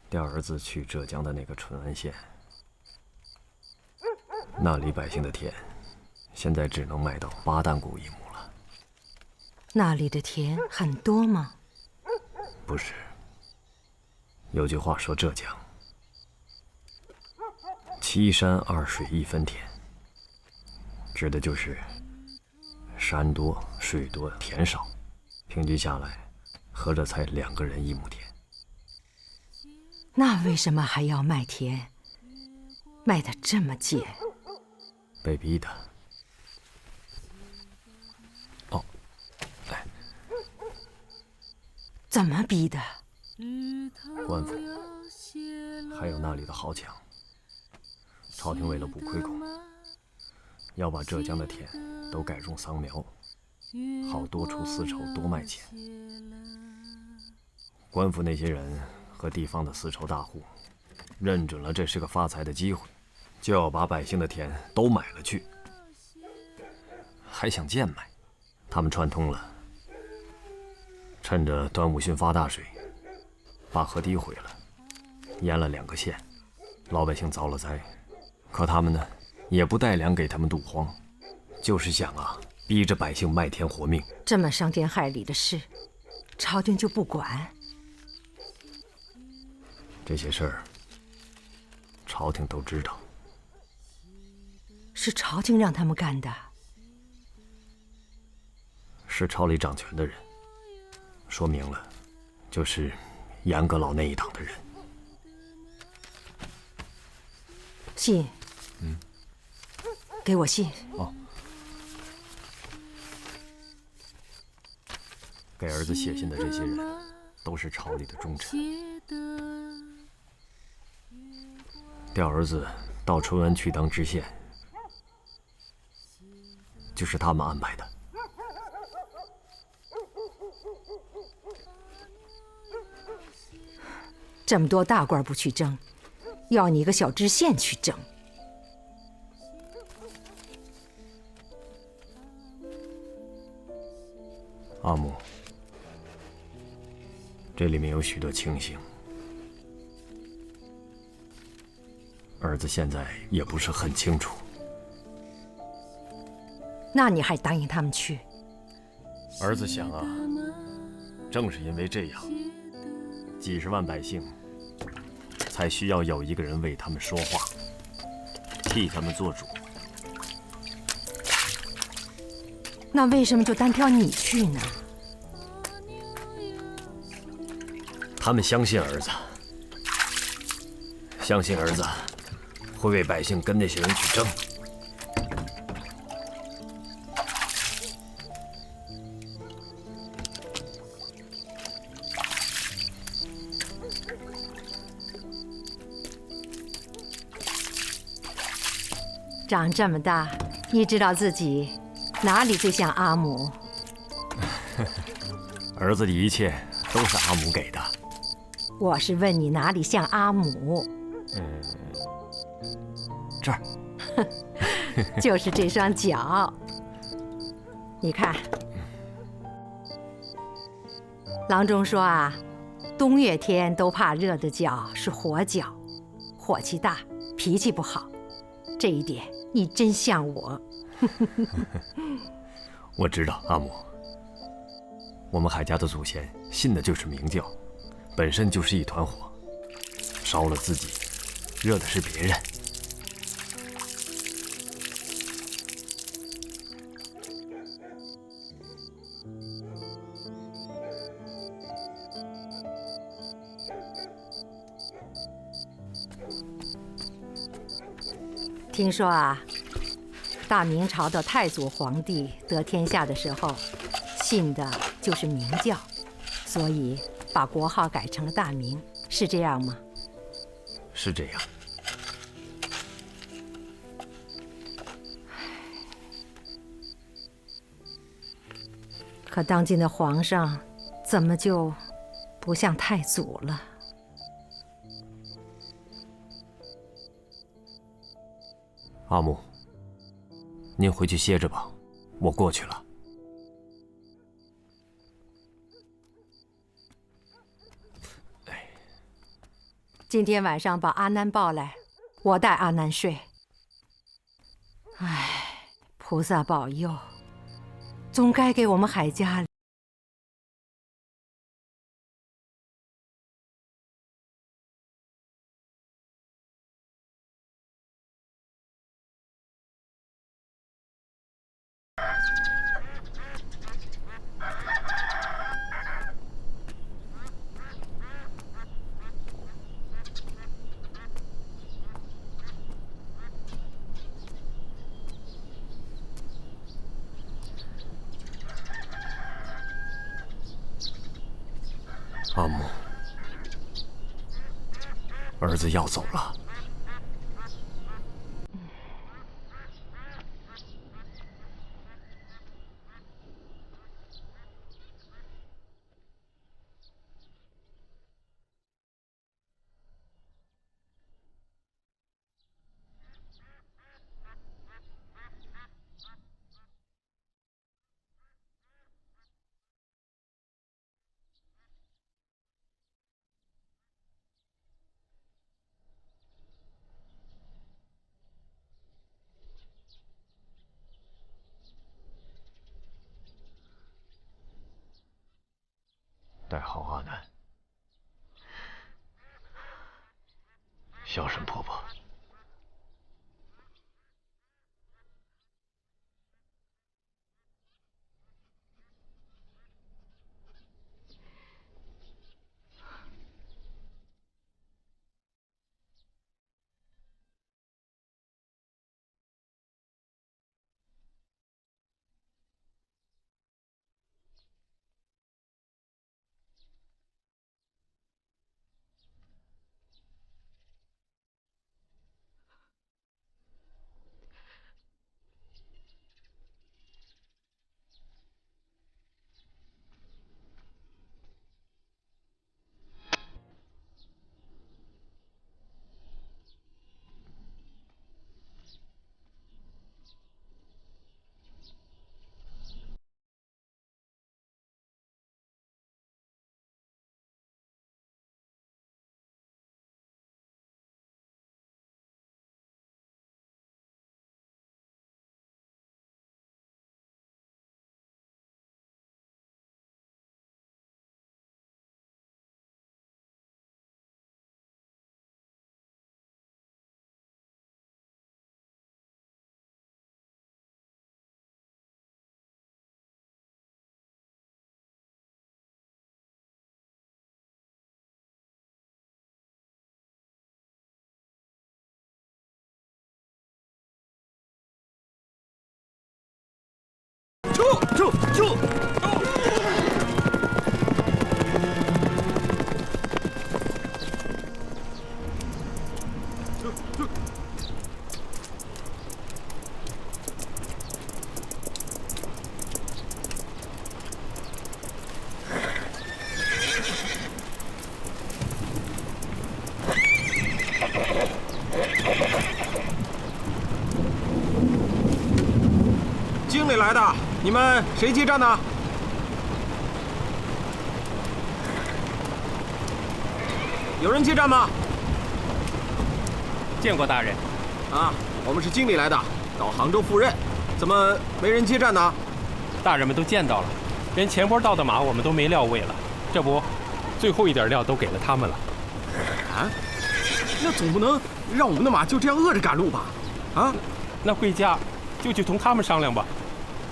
调儿子去浙江的那个淳安县，那里百姓的田，现在只能卖到8担谷一亩了。那里的田很多吗？不是。有句话说浙江7山2水1分田，指的就是山多水多田少，平均下来合着才2个人1亩田。那为什么还要卖田？卖得这么贱？被逼的。哦，来，怎么逼的？官府还有那里的豪强，朝廷为了不亏空，要把浙江的田都改种桑苗，好多出丝绸，多卖钱。官府那些人和地方的丝绸大户认准了这是个发财的机会，就要把百姓的田都买了去，还想贱卖。他们串通了，趁着端午汛发大水，把河堤毁了，淹了2个县，老百姓遭了灾。可他们呢，也不带粮给他们渡荒，就是想啊，逼着百姓卖田活命。这么伤天害理的事，朝廷就不管？这些事儿，朝廷都知道。是朝廷让他们干的？是朝里掌权的人，说明了，就是严阁老那一党的人。信。给我信。哦。给儿子写信的这些人，都是朝里的忠臣。调儿子到淳安去当知县，就是他们安排的。这么多大官不去争，要你一个小知县去争。阿母，这里面有许多情形，儿子现在也不是很清楚。那你还答应他们去？儿子想啊，正是因为这样，几十万百姓才需要有一个人为他们说话，替他们做主。那为什么就单挑你去呢？他们相信儿子，相信儿子会为百姓跟那些人去争。长这么大，你知道自己哪里最像阿母？儿子的一切都是阿母给的。我是问你哪里像阿母？这儿。就是这双脚。你看，郎中说啊，冬月天都怕热的脚是火脚，火气大，脾气不好。这一点你真像我。我知道，阿母。我们海家的祖先信的就是明教，本身就是一团火，烧了自己，热的是别人。听说啊，大明朝的太祖皇帝得天下的时候，信的就是明教，所以把国号改成了大明，是这样吗？是这样。可当今的皇上，怎么就不像太祖了？阿木，您回去歇着吧，我过去了。今天晚上把阿南抱来，我带阿南睡。唉，菩萨保佑，总该给我们海家阿木，儿子要走了。带好阿南，孝顺婆婆。住！经理来的，你们谁接站呢？有人接站吗？见过大人。啊，我们是经理来的，到杭州赴任，怎么没人接站呢？大人们都见到了，连前波到的马我们都没料喂了，这不，最后一点料都给了他们了。啊？那总不能让我们的马就这样饿着赶路吧？啊？那贵驾就去同他们商量吧，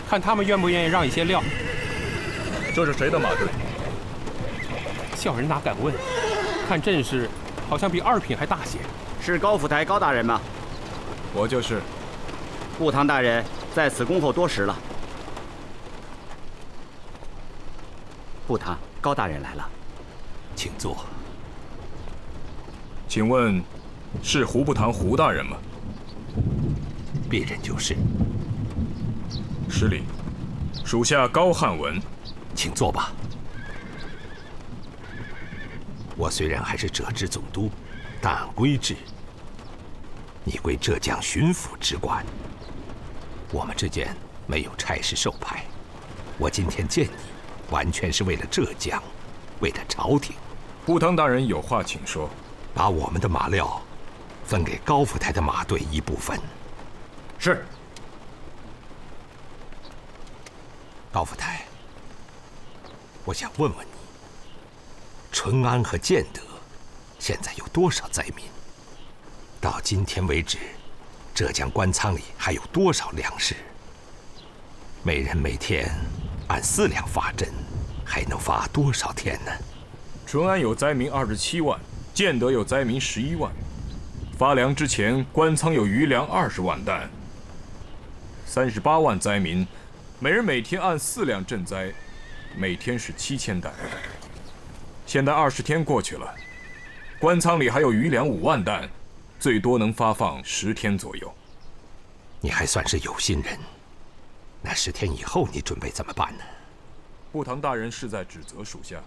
看他们愿不愿意让一些料。这是谁的马队？小人哪敢问？看阵势，好像比二品还大些。是高府台高大人吗？我就是。顾堂大人在此恭候多时了。顾堂，高大人来了，请坐。请问，是胡部堂胡大人吗？别人就是。失礼，属下高汉文。请坐吧。我虽然还是浙之总督，但按规制，你归浙江巡抚直管。我们之间没有差事授牌。我今天见你，完全是为了浙江，为了朝廷。部堂大人有话请说。把我们的马料分给高福台的马队一部分。是。高福台，我想问问你，淳安和建德现在有多少灾民？到今天为止，浙江官仓里还有多少粮食？每人每天按4两发赈，还能发多少天呢？淳安有灾民27万，建德有灾民11万。发粮之前，官仓有余粮20万担，38万灾民，每人每天按4两赈灾，每天是7000担。现在20天过去了，官仓里还有余粮5万担，最多能发放10天左右。你还算是有心人。那10天以后你准备怎么办呢？部堂大人是在指责属下。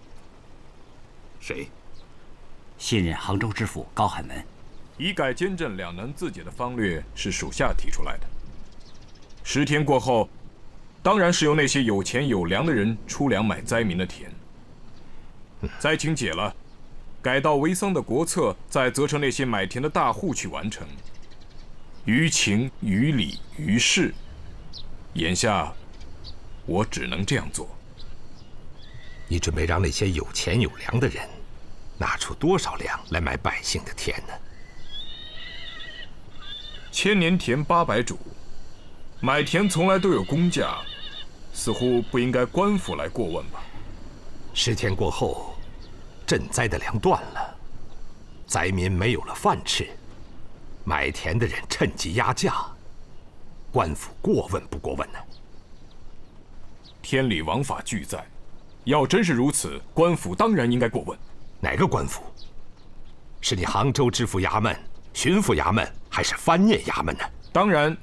谁？新任杭州知府高汉文。以改兼镇两难自解的方略是属下提出来的。10天过后，当然是由那些有钱有粮的人出粮买灾民的田。灾情解了，改到维桑的国策，再责成那些买田的大户去完成。于情于理于事，眼下我只能这样做。你准备让那些有钱有粮的人拿出多少粮来买百姓的田呢？1000年田800主，买田从来都有公价，似乎不应该官府来过问吧？10天过后，赈灾的粮断了，灾民没有了饭吃，买田的人趁机压价，官府过问不过问呢？天理王法俱在，要真是如此，官府当然应该过问。哪个官府？是你杭州知府衙门、巡抚衙门，还是藩聂衙门呢？当然，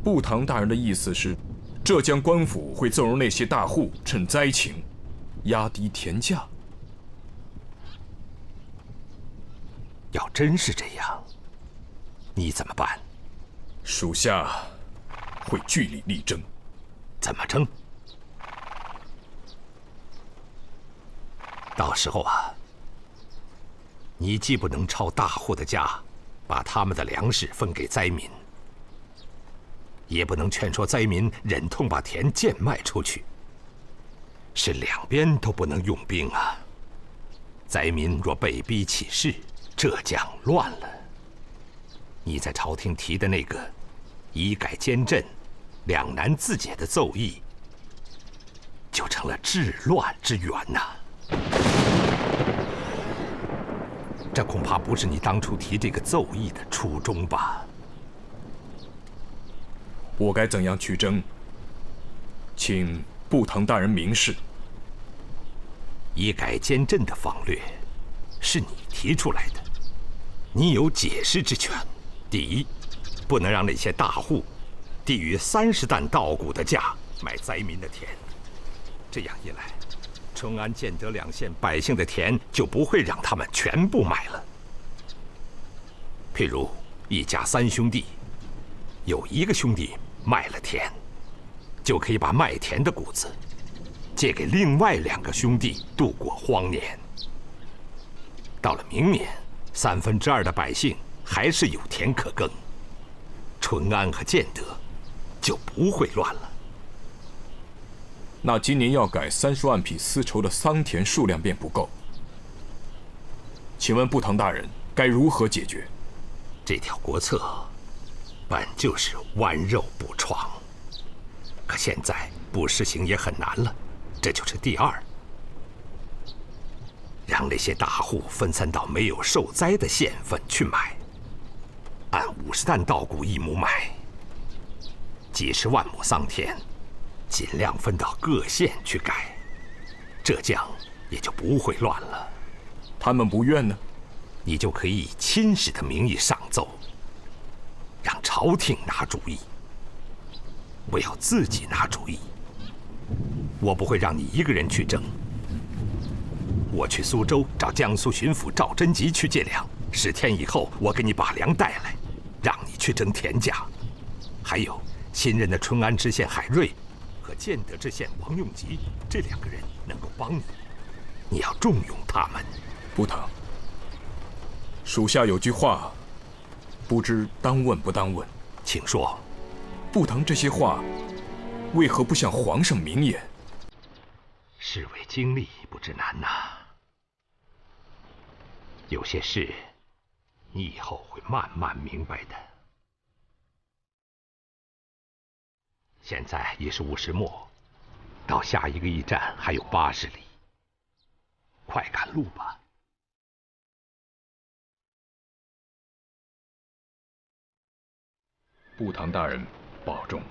部堂大人的意思是，浙江官府会纵容那些大户趁灾情压低田价。要真是这样，你怎么办？属下会据理力争。怎么争？到时候啊，你既不能抄大户的家，把他们的粮食分给灾民，也不能劝说灾民忍痛把田贱卖出去，是两边都不能用兵啊。灾民若被逼起事，浙江乱了，你在朝廷提的那个以改兼镇、两难自解的奏议，就成了治乱之源呐。这恐怕不是你当初提这个奏议的初衷吧？我该怎样去争？请部堂大人明示。以改兼镇的方略，是你提出来的，你有解释之权。第一，不能让那些大户低于30担稻谷的价买灾民的田，这样一来，淳安、建德2县百姓的田就不会让他们全部买了。譬如一家3兄弟，有一个兄弟卖了田，就可以把卖田的谷子借给另外2个兄弟度过荒年。到了明年，2/3的百姓还是有田可耕，淳安和建德就不会乱了。那今年要改30万匹丝绸的桑田数量便不够，请问部堂大人该如何解决？这条国策本就是剜肉补疮，可现在不实行也很难了，这就是第二。让那些大户分散到没有受灾的县份去买，按50担稻谷一亩买。几十万亩桑田，尽量分到各县去改，浙江也就不会乱了。他们不愿呢，你就可以以亲使的名义上奏，让朝廷拿主意。我要自己拿主意，我不会让你一个人去争。我去苏州找江苏巡抚赵贞吉去借粮，10天以后我给你把粮带来，让你去争田价。还有新任的淳安知县海瑞和建德知县王用吉这2个人能够帮你，你要重用他们。不堂，属下有句话，不知当问不当问，请说。不堂这些话，为何不向皇上明言？士为经历，不知难呐。有些事，你以后会慢慢明白的。现在已是5时末，到下一个驿站还有80里，快赶路吧。不堂大人保重。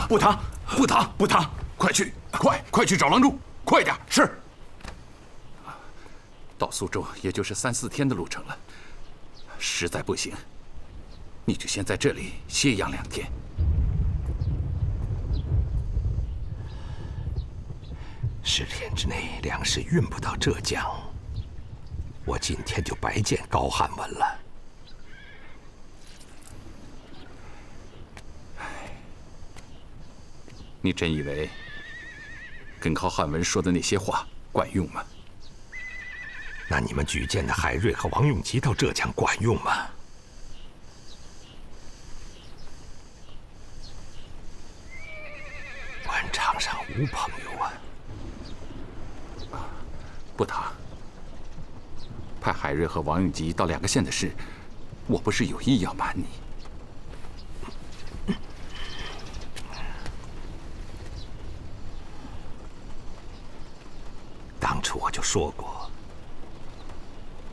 不堂，不堂，不堂，快去，快去找郎中，快点！是。到苏州也就是3、4天的路程了，实在不行，你就先在这里歇养2天。10天之内粮食运不到浙江，我今天就白见高汉文了。你真以为跟高汉文说的那些话管用吗？那你们举荐的海瑞和王用吉到浙江管用吗？官场上无朋友啊。不堂，派海瑞和王用吉到2个县的事，我不是有意要瞒你。当初我就说过，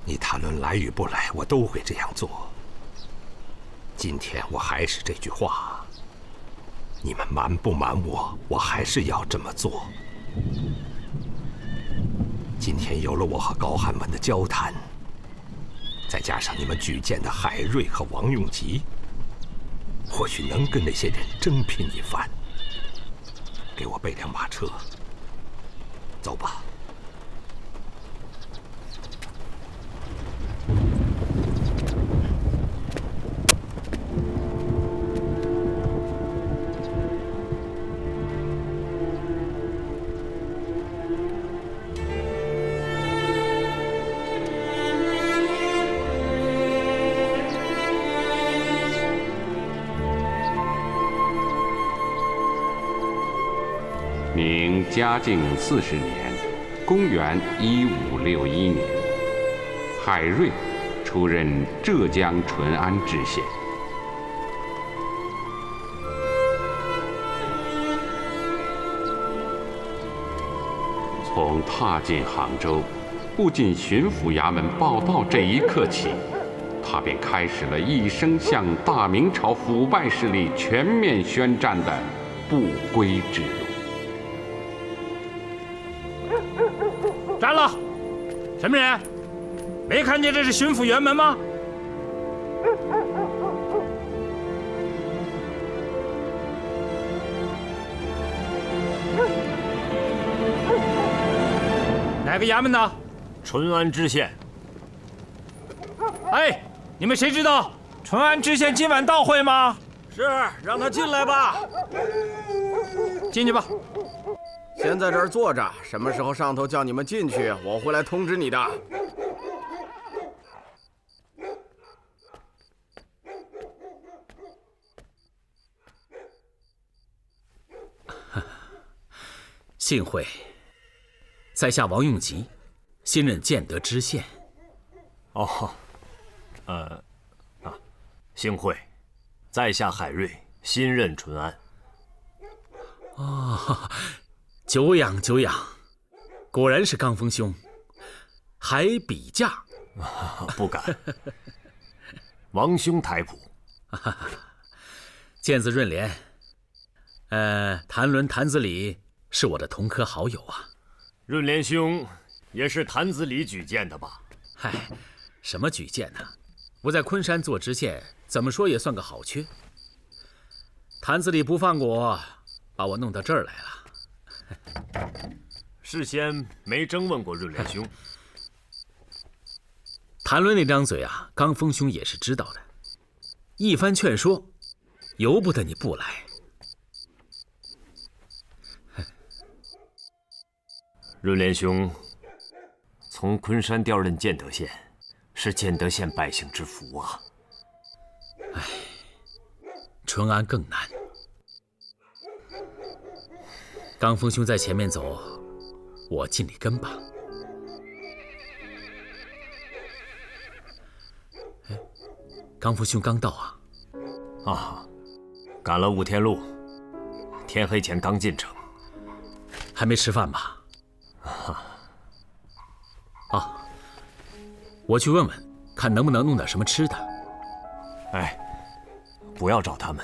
你谈论来与不来，我都会这样做。今天我还是这句话，你们瞒不瞒我，我还是要这么做。今天有了我和高汉文的交谈，再加上你们举荐的海瑞和王用吉，或许能跟那些人争拼一番。给我备辆马车，走吧。明嘉靖40年，公元1561年，海瑞出任浙江淳安知县。从踏进杭州，步进巡抚衙门报到这一刻起，他便开始了一生向大明朝腐败势力全面宣战的不归之路。站了！什么人？没看见这是巡抚辕门吗？哪个衙门的？淳安知县。哎，你们谁知道淳安知县今晚到会吗？是，让他进来吧。进去吧。先在这儿坐着，什么时候上头叫你们进去，我会来通知你的。幸会，在下王用吉，新任建德知县。哦，幸会，在下海瑞，新任淳安。哦，久仰久仰，果然是刚峰兄，还比价？不敢，王兄台谱。见字润莲。谭伦、谭子礼是我的同科好友啊。润莲兄也是谭子礼举荐的吧？嗨，什么举荐呢？我在昆山做知县，怎么说也算个好缺。谭子礼不放过我，把我弄到这儿来了。事先没征问过润莲兄。谭伦那张嘴啊，刚峰兄也是知道的。一番劝说，由不得你不来。润莲兄从昆山调任建德县，是建德县百姓之福啊。唉，淳安更难。刚峰兄在前面走，我尽力跟吧。刚峰兄刚到啊？啊，赶了5天路，天黑前刚进城。还没吃饭吧？我去问问，看能不能弄点什么吃的。哎，不要找他们。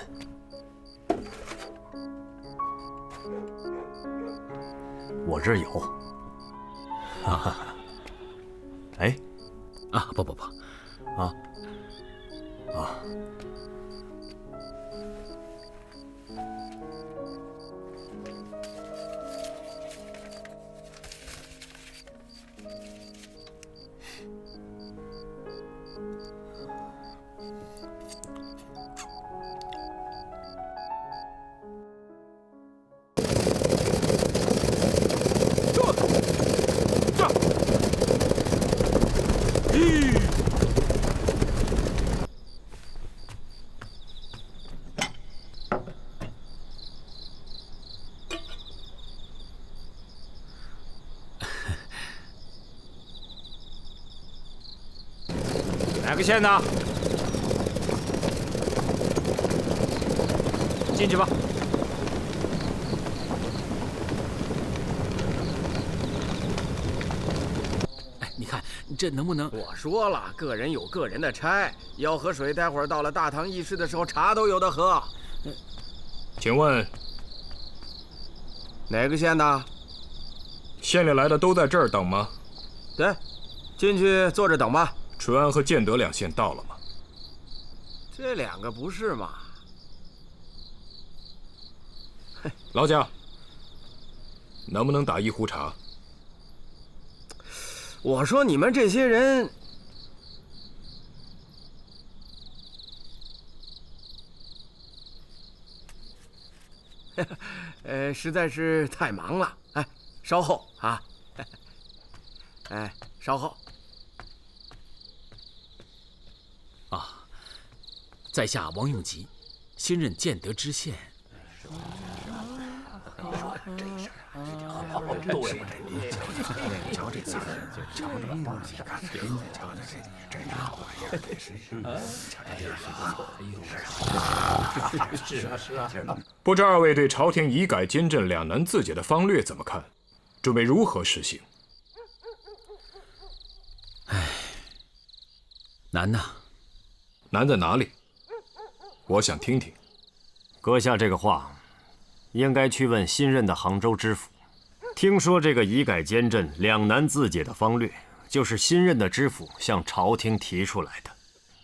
我这儿有。哎，不，哪个县的？进去吧。你看这能不能？我说了，个人有个人的差，要喝水，待会儿到了大堂议事的时候，茶都有得喝。请问哪个县的？县里来的都在这儿等吗？对，进去坐着等吧。淳安和建德2县到了吗？这2个不是嘛？劳驾，能不能打1壶茶？我说你们这些人，实在是太忙了。哎，稍后啊，哎，稍后。在下王用吉，新任建德知县。都是瞧这字儿，瞧这东西，看这瞧这真是好玩意儿，是啊。不知2位对朝廷乙改兼镇2难自解的方略怎么看？准备如何实行？唉，难呐。难在哪里？我想听听。阁下这个话，应该去问新任的杭州知府。听说这个乙改兼镇2难自解的方略，就是新任的知府向朝廷提出来的。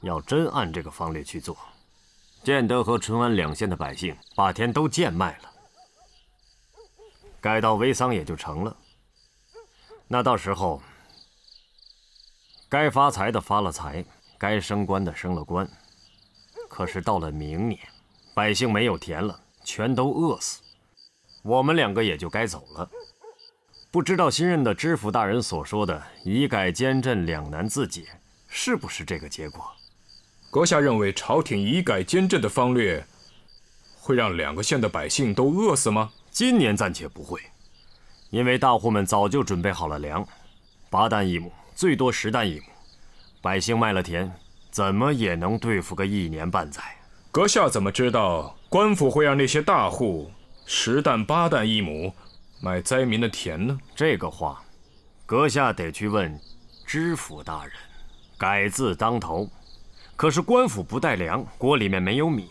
要真按这个方略去做，建德和淳安2县的百姓把田都贱卖了，改稻为桑也就成了。那到时候，该发财的发了财，该升官的升了官。可是到了明年，百姓没有田了，全都饿死，我们2个也就该走了。不知道新任的知府大人所说的乙改兼镇2难自解，是不是这个结果？阁下认为朝廷乙改兼镇的方略会让2个县的百姓都饿死吗？今年暂且不会，因为大户们早就准备好了粮，8担1亩，最多10担1亩。百姓卖了田，怎么也能对付个1年半载。阁下怎么知道官府会让那些大户10担8担1亩买灾民的田呢？这个话，阁下得去问知府大人。改字当头，可是官府不带粮，国里面没有米。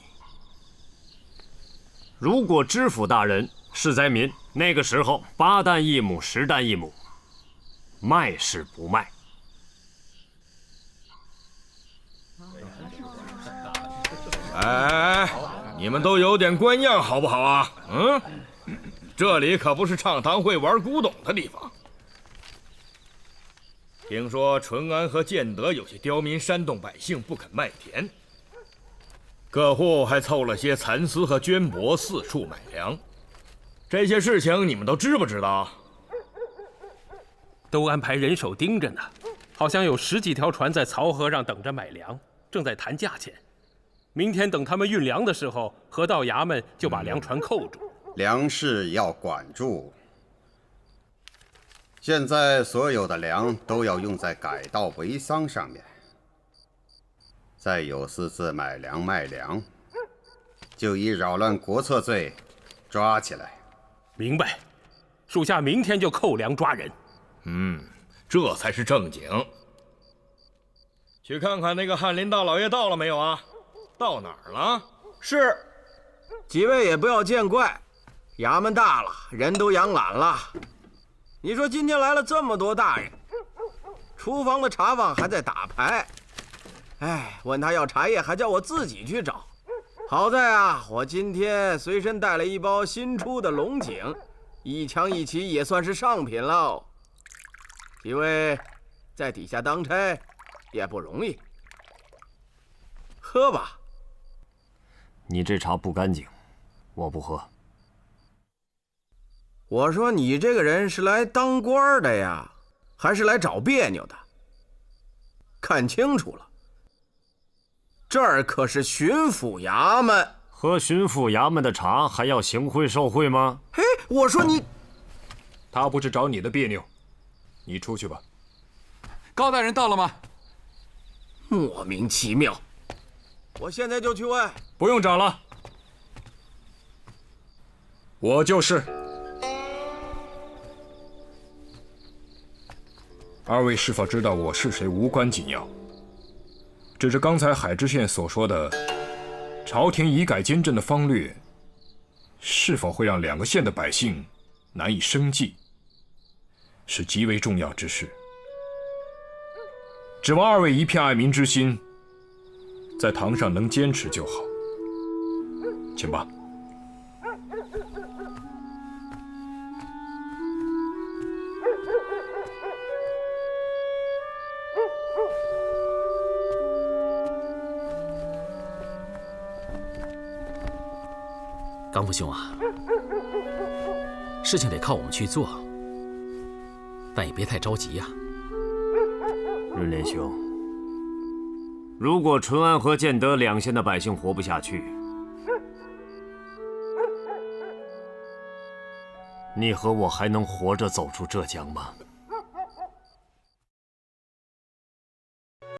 如果知府大人是灾民，那个时候8担1亩，10担1亩，卖是不卖？哎，你们都有点官样好不好啊？这里可不是唱堂会玩古董的地方。听说淳安和建德有些刁民煽动百姓不肯卖田，各户还凑了些蚕丝和绢帛四处买粮。这些事情你们都知不知道？都安排人手盯着呢，好像有10几条船在漕河上等着买粮，正在谈价钱。明天等他们运粮的时候，河道衙门就把粮船扣住。粮食要管住。现在所有的粮都要用在改稻为桑上面。再有私自买粮卖粮，就以扰乱国策罪抓起来。明白，属下明天就扣粮抓人。这才是正经。去看看那个翰林大老爷到了没有啊？到哪儿了？是。几位也不要见怪，衙门大了，人都养懒了。你说今天来了这么多大人，厨房的茶坊还在打牌。哎，问他要茶叶，还叫我自己去找。好在啊，我今天随身带了一包新出的龙井，一枪一旗也算是上品喽。几位在底下当差也不容易，喝吧。你这茶不干净，我不喝。我说你这个人是来当官的呀，还是来找别扭的？看清楚了，这儿可是巡抚衙门。喝巡抚衙门的茶还要行贿受贿吗？嘿，我说你，他不是找你的别扭，你出去吧。高大人到了吗？莫名其妙，我现在就去问。不用找了，我就是。二位是否知道我是谁无关紧要，只是刚才海知县所说的朝廷以改监政的方略，是否会让2个县的百姓难以生计，是极为重要之事。指望二位一片爱民之心，在堂上能坚持就好。请吧。刚父兄啊，事情得靠我们去做，但也别太着急呀。润莲兄，如果淳安和建德2县的百姓活不下去，你和我还能活着走出浙江吗？